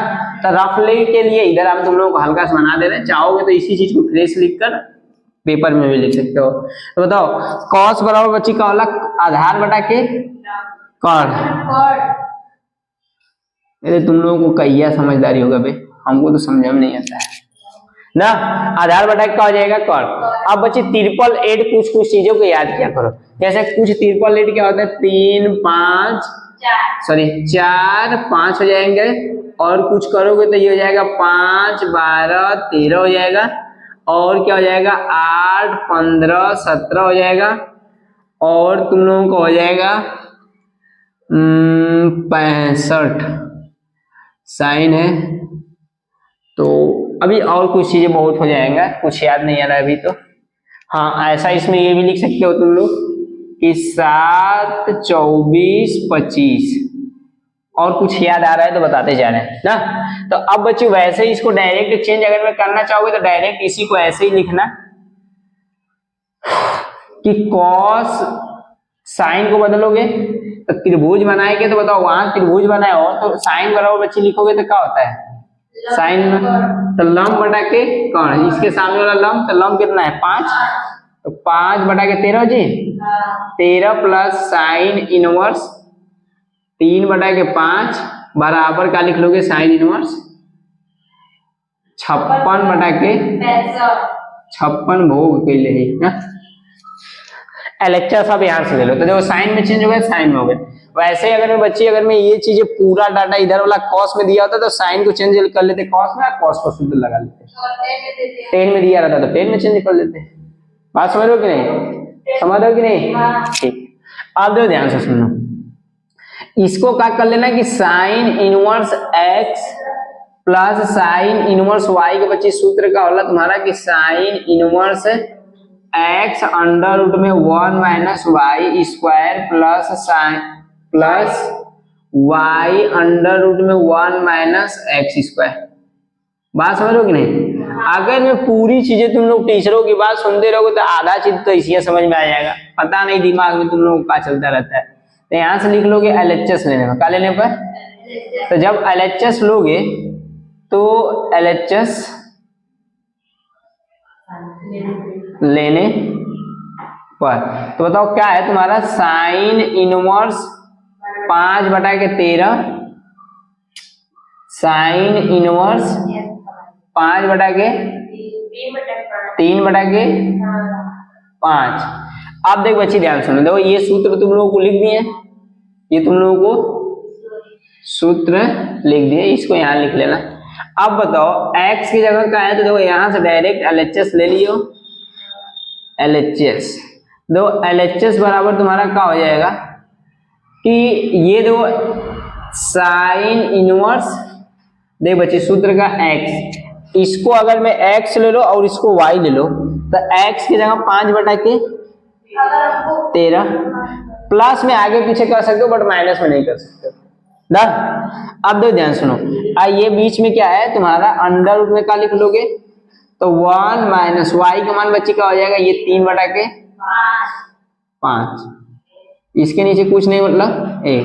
तो रफली के लिए इधर हम तुम लोगों को हल्का सा बना दे रहे हैं, चाहोगे तो इसी चीज को फ्रेश लिखकर पेपर में भी लिख सकते हो। तो बताओ कॉस बराबर बच्ची का अलग आधार बटा के कॉड। अरे तुम लोगों को कैया समझदारी होगा बे, हमको तो समझ में नहीं आता है ना। आधार बटा क्या हो जाएगा कॉड। अब बच्चे 888 कुछ कुछ चीजों को याद किया करो, जैसे कुछ 888 क्या होता है 3 5 4 5 हो जाएंगे, और कुछ करोगे तो ये हो जाएगा 5 12 13 हो जाएगा, और क्या हो जाएगा 8 15 17 हो जाएगा, और तुम लोगों को हो जाएगा 65 साइन है। तो अभी और कुछ चीजें बहुत हो जाएंगा, कुछ याद नहीं आ रहा है अभी तो। हाँ ऐसा इसमें ये भी लिख सकते हो तुम लोग कि 7 24 25, और कुछ याद आ रहा है तो बताते जा रहे हैं ना। तो अब बच्चों वैसे ही इसको डायरेक्ट चेंज अगर मैं करना चाहोगे तो डायरेक्ट इसी को ऐसे ही लिखना कि कॉस साइन को बदलोगे तो त्रिभुज बनाएंगे, तो बताओ वहां त्रिभुज बनाए और तो साइन बराबर बच्चे लिखोगे तो क्या होता है साइन, तो लंब बटा के कौन, इसके सामने वाला लंब, तो लंब कितना है 5, तो 5 बटा के 13 जी, 13 प्लस साइन इनवर्स 3 बटा के 5 बराबर का लिख लोगे साइन इनवर्स 56 बटा के 56 भोग के लिए LHS सब यहाँ से ले लो। तो देखो साइन में चेंज हो गया, साइन में हो गया। वैसे अगर मैं बच्ची अगर मैं ये चीजें पूरा डाटा इधर वाला कॉस में दिया होता तो साइन को चेंज कर लेते कॉस में, कॉस को शुद्ध लगा लेते। 10 में दिया रहता तो 10 में चेंज कर लेते। बात समझ रहे हो कि नहीं, समझ रहे हो कि नहीं, ठीक। अब देखो ध्यान से सुनो, इसको क्या कर लेना कि sine inverse x plus sine inverse y के बच्चे सूत्र का होला तुम्हारा कि sine inverse x under root में 1 minus y square plus sine plus y under root में 1 माइनस एक्स स्क्वायर। बात समझ रहे हो कि नहीं। अगर मैं पूरी चीजें तुम लोग टीचरों की बात सुनते रहोगे तो आधा चीज तो इसी समझ में आ जाएगा, पता नहीं दिमाग में तुम लोगों का चलता रहता है। तो यहाँ से लिख लोगे LHS लेने पर, क्या लेने पर, तो जब LHS लोगे तो LHS लेने पर, तो बताओ क्या है तुम्हारा साइन इनवर्स 5 बटा के 13 साइन इनवर्स 5 बटा के 3 बटा के 5। अब देख बच्ची ध्यान सुनो, देखो ये सूत्र तुम लोगों को लिख दिए, ये तुम लोगों को सूत्र लिख दिए, इसको यहाँ लिख लेना। अब बताओ x की जगह क्या है, तो देखो यहाँ से डायरेक्ट LHS ले लियो, LHS। देखो LHS बराबर तुम्हारा क्या हो जाएगा कि ये देखो साइन इनवर्स, देख बच्चे सूत्र का x, इसको अगर मैं x ले लो और इसको y ले लो, तो x की जगह 5/13 प्लस में आगे पीछे कर सकते हो बट माइनस में नहीं कर सकते ना। अब देखो ध्यान सुनो, ये बीच में क्या है तुम्हारा, अंडर रूट में क्या लिख लोगे, तो 1 माइनस y का मान बच्चे क्या हो जाएगा, ये 3/5, इसके नीचे कुछ नहीं मतलब 1,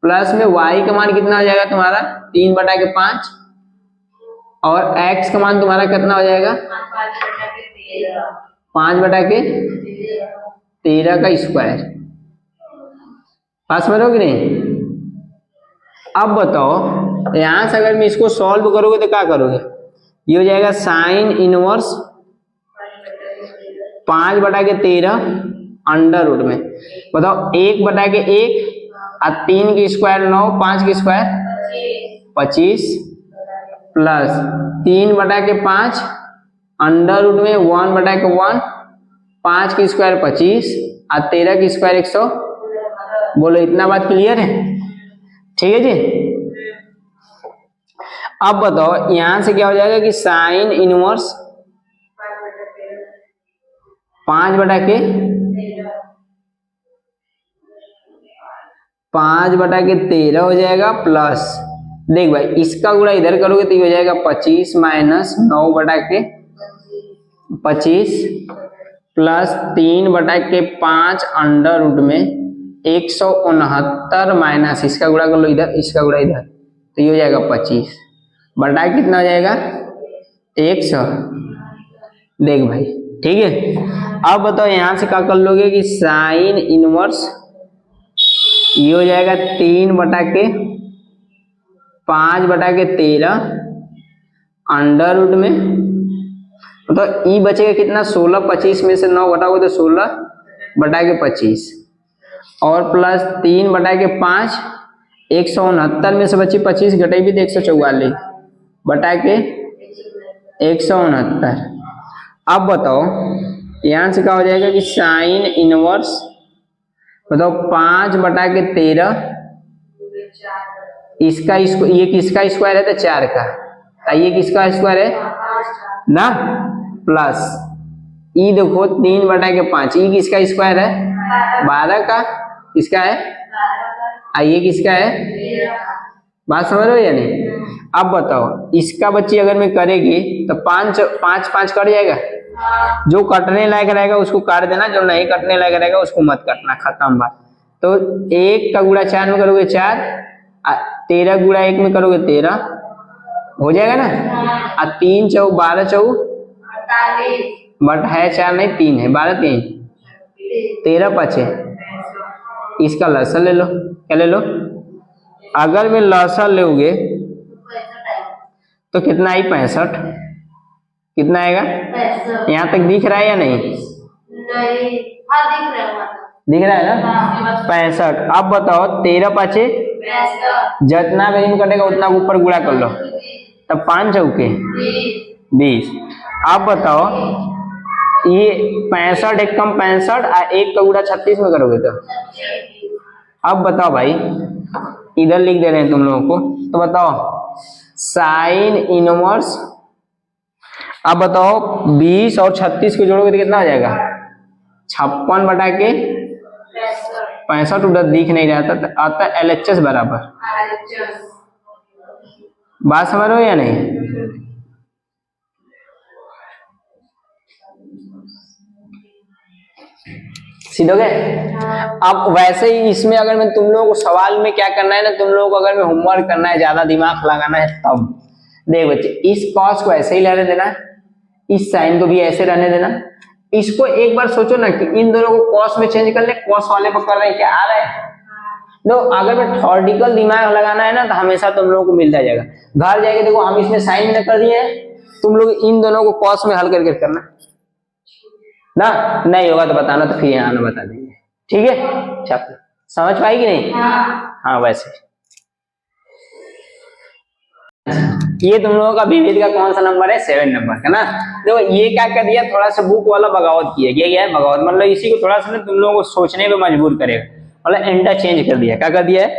प्लस में y का मान कितना हो जाएगा तुम्हारा 3/5, और x का मान तुम्हारा कितना हो जाएगा 5/13 का स्क्वायर। पास में रहोगे नहीं। अब बताओ यहां से अगर मैं इसको सॉल्व करोगे तो क्या करोगे, ये हो जाएगा साइन इनवर्स 5/13 अंडर रूट में, बताओ 1/1 और 3 की स्क्वायर 9, 5 की स्क्वायर 25 प्लस 3/5 अंडर रूट में 1/1, 5 की स्क्वायर 25 और 13 की स्क्वायर 100। बोलो इतना बात क्लियर है, ठीक है जी। अब बताओ यहां से क्या हो जाएगा कि साइन इनवर्स 5/13 हो जाएगा, प्लस देख भाई इसका गुणा इधर करोगे तो ये हो जाएगा 25 माइनस 9/25 प्लस 3/5 अंडर रूट में 169 माइनस इसका गुणा कर लो इधर, इसका गुणा इधर, तो ये हो जाएगा 25 बटा कितना हो जाएगा 100। देख भाई ठीक है। अब बताओ यहां से क्या कर लोगे कि साइन इनवर्स ये हो जाएगा 3/5/13 अंडर रूट में, तो ई बचेगा कितना 16, 25 में से 9 घटाओगे तो 16/25 और प्लस 3/5, 169 में से बची 25 घटेगी तो 144 बटा के 169। अब बताओ यहां से क्या हो जाएगा कि साइन इनवर्स बताओ 5/13 इसका ये किसका स्क्वायर है तो 4 का, ये किसका स्क्वायर है ना, प्लस ई देखो 3/5, ई किसका स्क्वायर है 12 का, किसका है ये किसका है, बात समझ रहे हो या नहीं। अब बताओ इसका बच्ची अगर मैं करेगी तो 5 5 कट जाएगा, जो कटने लायक रहेगा उसको काट देना, जो नहीं कटने लायक रहेगा उसको मत काटना, खत्म बात। तो 1 का गुणा 4 में करोगे 4, 13 गुणा 1 में करोगे 13 हो जाएगा ना, और 3 चौ 12 चौ बट है 4 नहीं 3 है, 12 3 13 5 इसका लसन ले लो, क्या ले लो, अगर मैं लसन लोगे तो कितना आई 65, कितना आएगा यहाँ तक दिख रहा है या नहीं, दिख रहा है ना 65। अब बताओ 13 5 जितना में कटेगा उतना ऊपर गुणा कर लो, तब 5 चौके 20। अब बताओ ये 65 एक कम 65 और 1 का गुणा 36 में करोगे तो, अब बताओ भाई इधर लिख दे रहे हैं तुम लोगों को, तो बताओ साइन इनवर्स, अब बताओ 20 और 36 को जोड़ोगे तो कितना हो जाएगा 56 बटा के 65 उधर दिख नहीं रहा था, आता LHS बराबर, बात समझ रहे हो या नहीं। सीधोगे। अब वैसे ही इसमें अगर मैं तुम लोगों को सवाल में क्या करना है ना, तुम लोगों को अगर मैं होमवर्क करना है, ज्यादा दिमाग लगाना है, तब देख बच्चे इस कॉस को ऐसे ही रहने देना, इस साइन को भी ऐसे रहने देना। इसको एक बार सोचो ना कि इन दोनों को कॉस में चेंज कर ले, कॉस वाले पर कर रहे हैं क्या आ रहा है, तो अगर मैं थ्योरेटिकल दिमाग लगाना है ना तो हमेशा तुम लोगों को मिलता जाएगा। घर जाके देखो हम इसमें साइन में कर दिए हैं, तुम लोग इन दोनों को कॉस में हल करके करना, ना, नहीं होगा तो बताना, तो फिर यहाँ ना बता देंगे, ठीक है। चलो समझ पाई कि नहीं? हाँ वैसे ये तुम लोगों का विविध का कौन सा नंबर है? 7 नंबर का ना। देखो ये क्या कर दिया, थोड़ा सा बुक वाला बगावत किया गया, क्या है बगावत, मतलब इसी को थोड़ा सा ना तुम लोगों को सोचने पे मजबूर करेगा, मतलब इंटरचेंज कर दिया। क्या कर दिया है?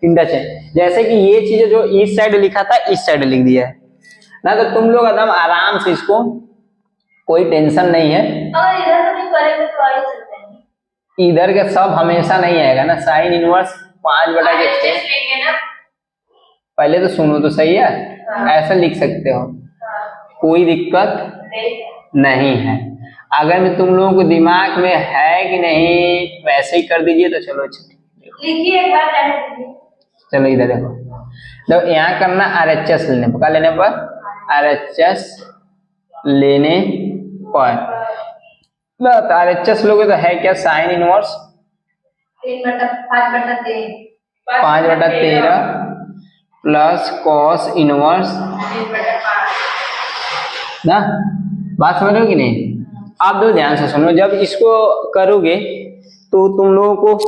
इंटरचेंज। जैसे कि ये चीज जो इस साइड लिखा था इस साइड लिख दिया है ना, तो तुम लोग एकदम आराम से इसको, कोई टेंशन नहीं है। और इधर तो भी करेंगे तो आ ही सकते हैं। इधर के सब हमेशा नहीं आएगा ना, साइन इनवर्स 5/6। लेंगे ना। पहले तो सुनो तो सही है, ऐसा लिख सकते हो, कोई दिक्कत नहीं है। अगर मैं तुम लोगों को दिमाग में है कि नहीं वैसे ही कर दीजिए तो चलो अच्छा। लिखिए एक बार टाइम दीजिए। चलो इधर देखो, तो यहाँ करना RHS लेने पर, क्या लेने पर? RHS लेने पर ना, तो RHS लोगे तो है क्या? Sine inverse 5/13 5/13 plus cos inverse 3/5। ना। बात समझ रहे हो कि नहीं? आप दो ध्यान से सुनो, जब इसको करोगे तो तुम लोगों को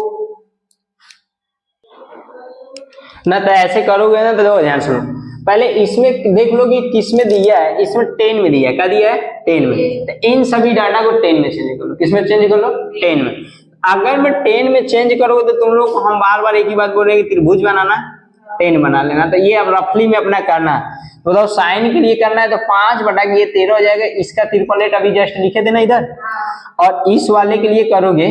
ना, तो ऐसे करोगे ना, तो देखो ध्यान सुनो, पहले इसमें देख लो कि किस में दिया है, इसमें 10 में दिया है। क्या दिया है? 10 में। तो इन सभी डाटा को 10 में चेंज कर लो। किसमें चेंज कर लो? 10 में। अगर मैं 10 में चेंज करोगे तो तुम लोग को हम बार बार एक ही बात बोल रहे हैं कि त्रिभुज बनाना, 10 बना लेना। तो ये अब रफली में अपना करना है, मतलब साइन के लिए करना है तो 5/13 हो जाएगा। इसका ट्रिपलेट अभी जस्ट लिखे देना इधर, और इस वाले के लिए करोगे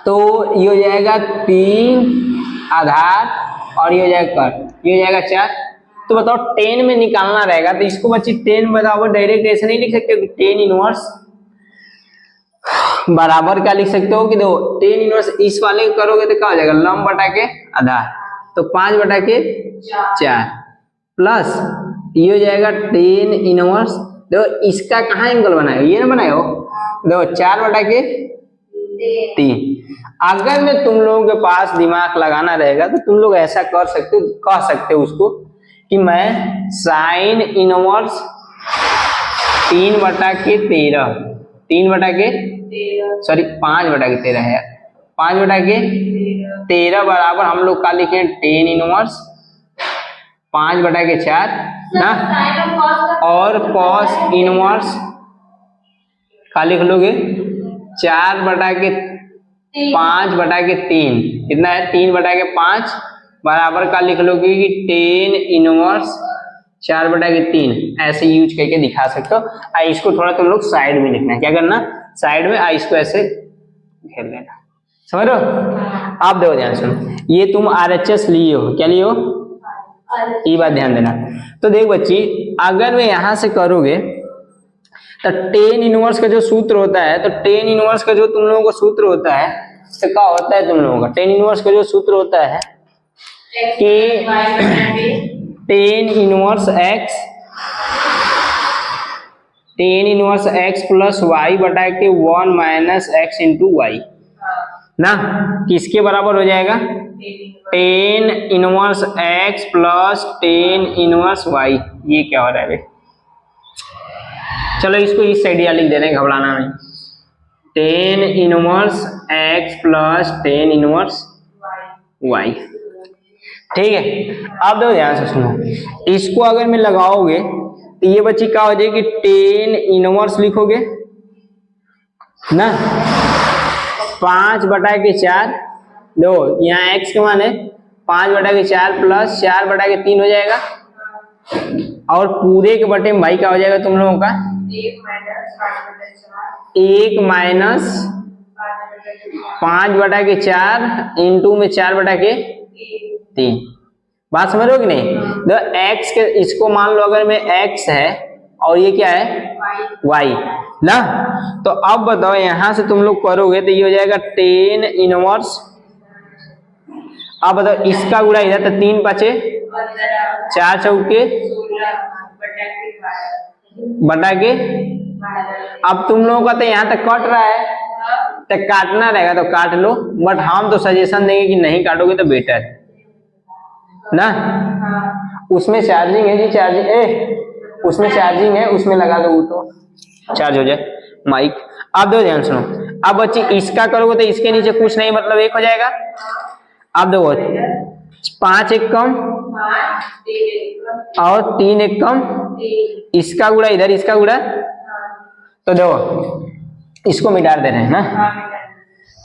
तो ये हो जाएगा 3 आधार, और ये हो जाएगा कट, ये हो जाएगा 4। तो बताओ 10 में निकालना रहेगा, तो इसको बच्ची 10 बराबर डायरेक्ट ऐसे नहीं लिख सकते, 10 इनवर्स बराबर क्या लिख सकते हो कि देखो 10 इनवर्स इस वाले को करोगे तो क्या हो जाएगा? लंब बटा के आधार, तो 5/4 प्लस ये हो जाएगा 10 इनवर्स। देखो इसका कहाँ एंगल बनाए, ये ना बनाए हो, देखो 4/3। अगर में तुम लोगों के पास दिमाग लगाना रहेगा तो तुम लोग ऐसा कर सकते हो, कह सकते हो उसको कि मैं साइन इनवर्स 5/13 है, 5/13 बराबर हम लोग का लिखे 10 इनवर्स 5/4 ना, और कॉस इनवर्स का लिख लोगे 4/5/3। कितना है? 3/5 बराबर का लिख लोगे कि 10 इनवर्स 4/3। ऐसे यूज करके दिखा सकते हो। इसको थोड़ा तुम लोग साइड में लिखना है, क्या करना? साइड में इसको ऐसे घेर लेना, समझ रहे हो? आप देखो ध्यान सुनो, ये तुम RHS लिए हो, क्या लिए हो? ये बात ध्यान देना। तो देख बच्ची, अगर मैं यहां से करोगे तो 10 इनवर्स का जो सूत्र होता है, तो 10 इनवर्स का जो तुम लोगों को सूत्र होता है, तो क्या होता है तुम लोगों का 10 इनवर्स का जो सूत्र होता है कि 10 इनवर्स x प्लस वाई बटा के 1 माइनस x इंटू वाई ना, किसके बराबर हो जाएगा? 10 inverse x plus 10 inverse y। ये क्या हो रहा है? चलो इसको इस साइड या लिख दे रहे हैं, घबराना नहीं। 10 inverse x plus 10 inverse y, ठीक है। अब देखो ध्यान से सुनो, इसको अगर मैं लगाओगे तो ये बच्ची क्या हो जाएगी? 10 इनवर्स लिखोगे ना, 5/4 दो, यहाँ x के मान है 5/4 प्लस 4/3 हो जाएगा, और पूरे के बटे में भाई क्या हो जाएगा तुम लोगों का? 1 माइनस 5/4 इंटू में 4/3। बात समझ रहे हो कि नहीं? तो x के, इसको मान लो अगर मैं x है और ये क्या है? y ना। तो अब बताओ यहां से तुम लोग करोगे तो ये हो जाएगा 10 इनवर्स। अब बताओ इसका गुणा इधर, तो 3×5 4 चौके बटा के। अब तुम लोगों का तो यहाँ तक कट रहा है, तो काटना रहेगा तो काट लो, बट हम तो सजेशन देंगे कि नहीं काटोगे तो बेटर है ना। उसमें चार्जिंग है जी, चार्जिंग उसमें चार्जिंग है, उसमें लगा दो तो चार्ज हो जाए माइक। आप दो ध्यान सुनो, अब बच्चे इसका करोगे तो इसके नीचे कुछ नहीं, मतलब 1 हो जाएगा। आप देखो 5 एक कम और 3 एक कम, इसका गुड़ा इधर, इसका गुड़ा, तो देखो इसको मिटा दे रहे हैं ना।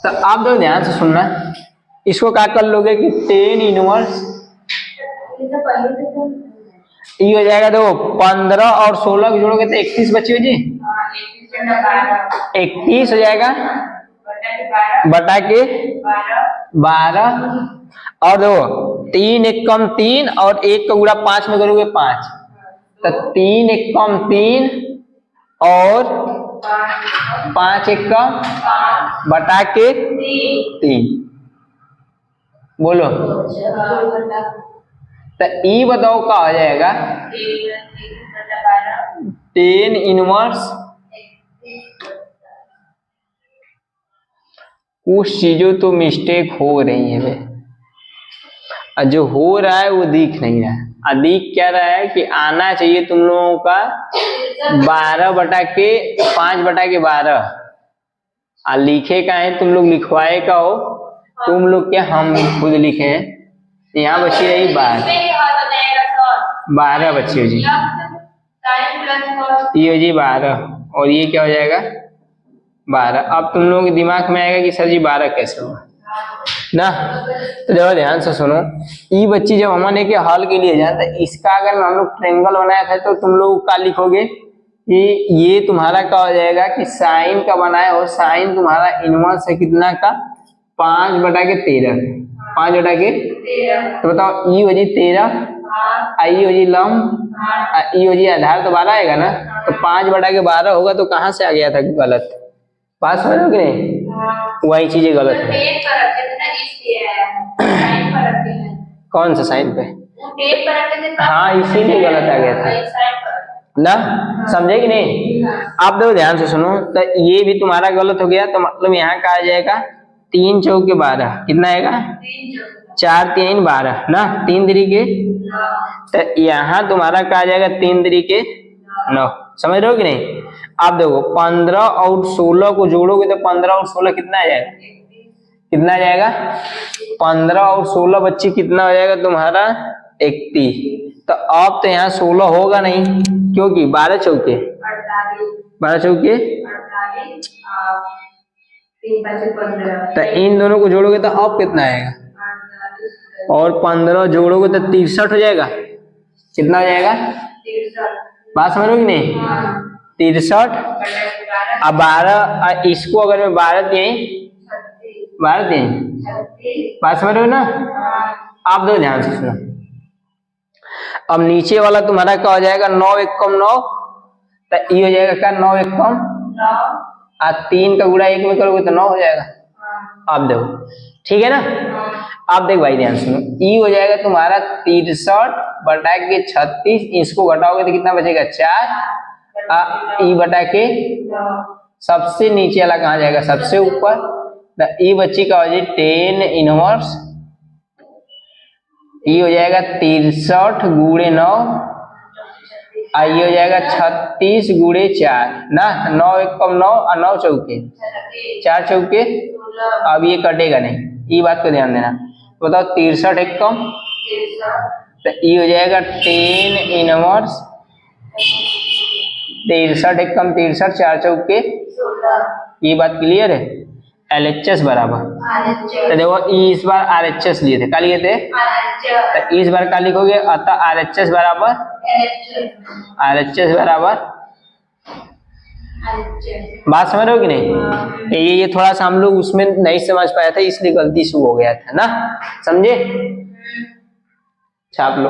तो आप दो ध्यान से सुनना, इसको क्या कर लोगे कि 10 इनवर्स ये हो जाएगा। देखो 15 और 16 को जोड़ोगे तो 31 बची हो जी, 31 हो जाएगा बटा के 12। और देखो 3 एक कम 3 और 1 का गुड़ा 5 में करोगे 5, तो 3 एक कम 3 और 5 एक कम बटा के 3। बोलो तो ई बताओ क्या हो जाएगा। 10 इनवर्स, कुछ चीजों तो मिस्टेक हो रही है भाई, और जो हो रहा है वो दिख नहीं रहा है। दिख क्या रहा है कि आना चाहिए तुम लोगों का 12 बटा के 5 बटा के 12, और लिखे का है तुम लोग लिखवाए का हो, तुम लोग क्या हम खुद लिखे हैं। यहाँ बची रही 12 बची हो जी, ये हो जी 12, और ये क्या हो जाएगा 12। अब तुम लोगों के दिमाग में आएगा कि सर जी 12 कैसे होगा ना। तो देखो ध्यान से सुनो, ये बच्ची जब हमने के हल के लिए जाए तो इसका अगर हम लोग ट्रायंगल बनाया था तो तुम लोग क्या लिखोगे कि ये तुम्हारा क्या हो जाएगा कि साइन का बनाया हो, साइन तुम्हारा इनवर्स है कितना का 5 बटा के 13, 5 बटा के 13। तो बताओ ई हो जी 13, आई हो जी लंब, ई हो जी आधार, तो 12 आएगा ना। तो 5 बटा के 12 होगा, तो कहाँ से आ गया था गलत, पास हो रहे हो कि नहीं, वही चीजें गलत है। कौन सा साइन पे, हाँ इसीलिए गलत आ गया था ना, समझे कि नहीं। आप देखो ध्यान से सुनो, तो ये भी तुम्हारा गलत हो गया, तो मतलब यहाँ का आ जाएगा 3 चौके 12, कितना आएगा 4 3 12 ना, 3 तरीके, तो यहाँ तुम्हारा क्या आ जाएगा 3 तरीके 9, समझ रहे हो कि नहीं। आप देखो 15 और 16 को जोड़ोगे तो 15 और 16 कितना आ जाएगा, कितना आ जाएगा 15 और 16 बच्चे कितना हो जाएगा तुम्हारा 31। तो अब तो यहाँ 16 होगा नहीं, क्योंकि 12 चौके 12 चौके, तो इन दोनों को जोड़ोगे तो अब कितना आएगा, और 15 जोड़ोगे तो 63 हो जाएगा, कितना हो जाएगा, बात समझ लो कि नहीं 63। अब 12, इसको अगर मैं 12 दिए 12 दिए, बात समझ रहे हो ना। आप दो ध्यान से सुनो, अब नीचे वाला तुम्हारा क्या हो जाएगा 9 एक कम 9, तो ये हो जाएगा क्या 9 एक कम 3 का गुणा 1 में करोगे तो 9 हो जाएगा। आप देखो ठीक है ना। आप देख भाई ध्यान सुनो, ई हो जाएगा तुम्हारा 63 बटा के 36, इसको घटाओगे तो कितना बचेगा 4, ई बटा के सबसे नीचे वाला कहाँ जाएगा, सबसे ऊपर, ई बच्ची का हो जाए 10 इनवर्स, ई हो जाएगा 63 गुणे 9, आई हो जाएगा 36 गुणे 4 ना, 9 एक कम 9 और 9 चौके 4 चौके। अब ये कटेगा नहीं, ये बात को ध्यान देना। बताओ 63 एक कम, तो ये हो जाएगा 10 इनवर्स, 63 एक कम 63 4 चौके, ये बात क्लियर है। LHS बराबर, तो देखो इस बार RHS लिए थे, क्या लिए थे, तो इस बार क्या लिखोगे, अतः RHS बराबर बात समझ रहे हो कि नहीं। ये थोड़ा सा हम लोग उसमें नहीं समझ पाया था, इसलिए गलती से हो गया था ना, समझे। छाप लो।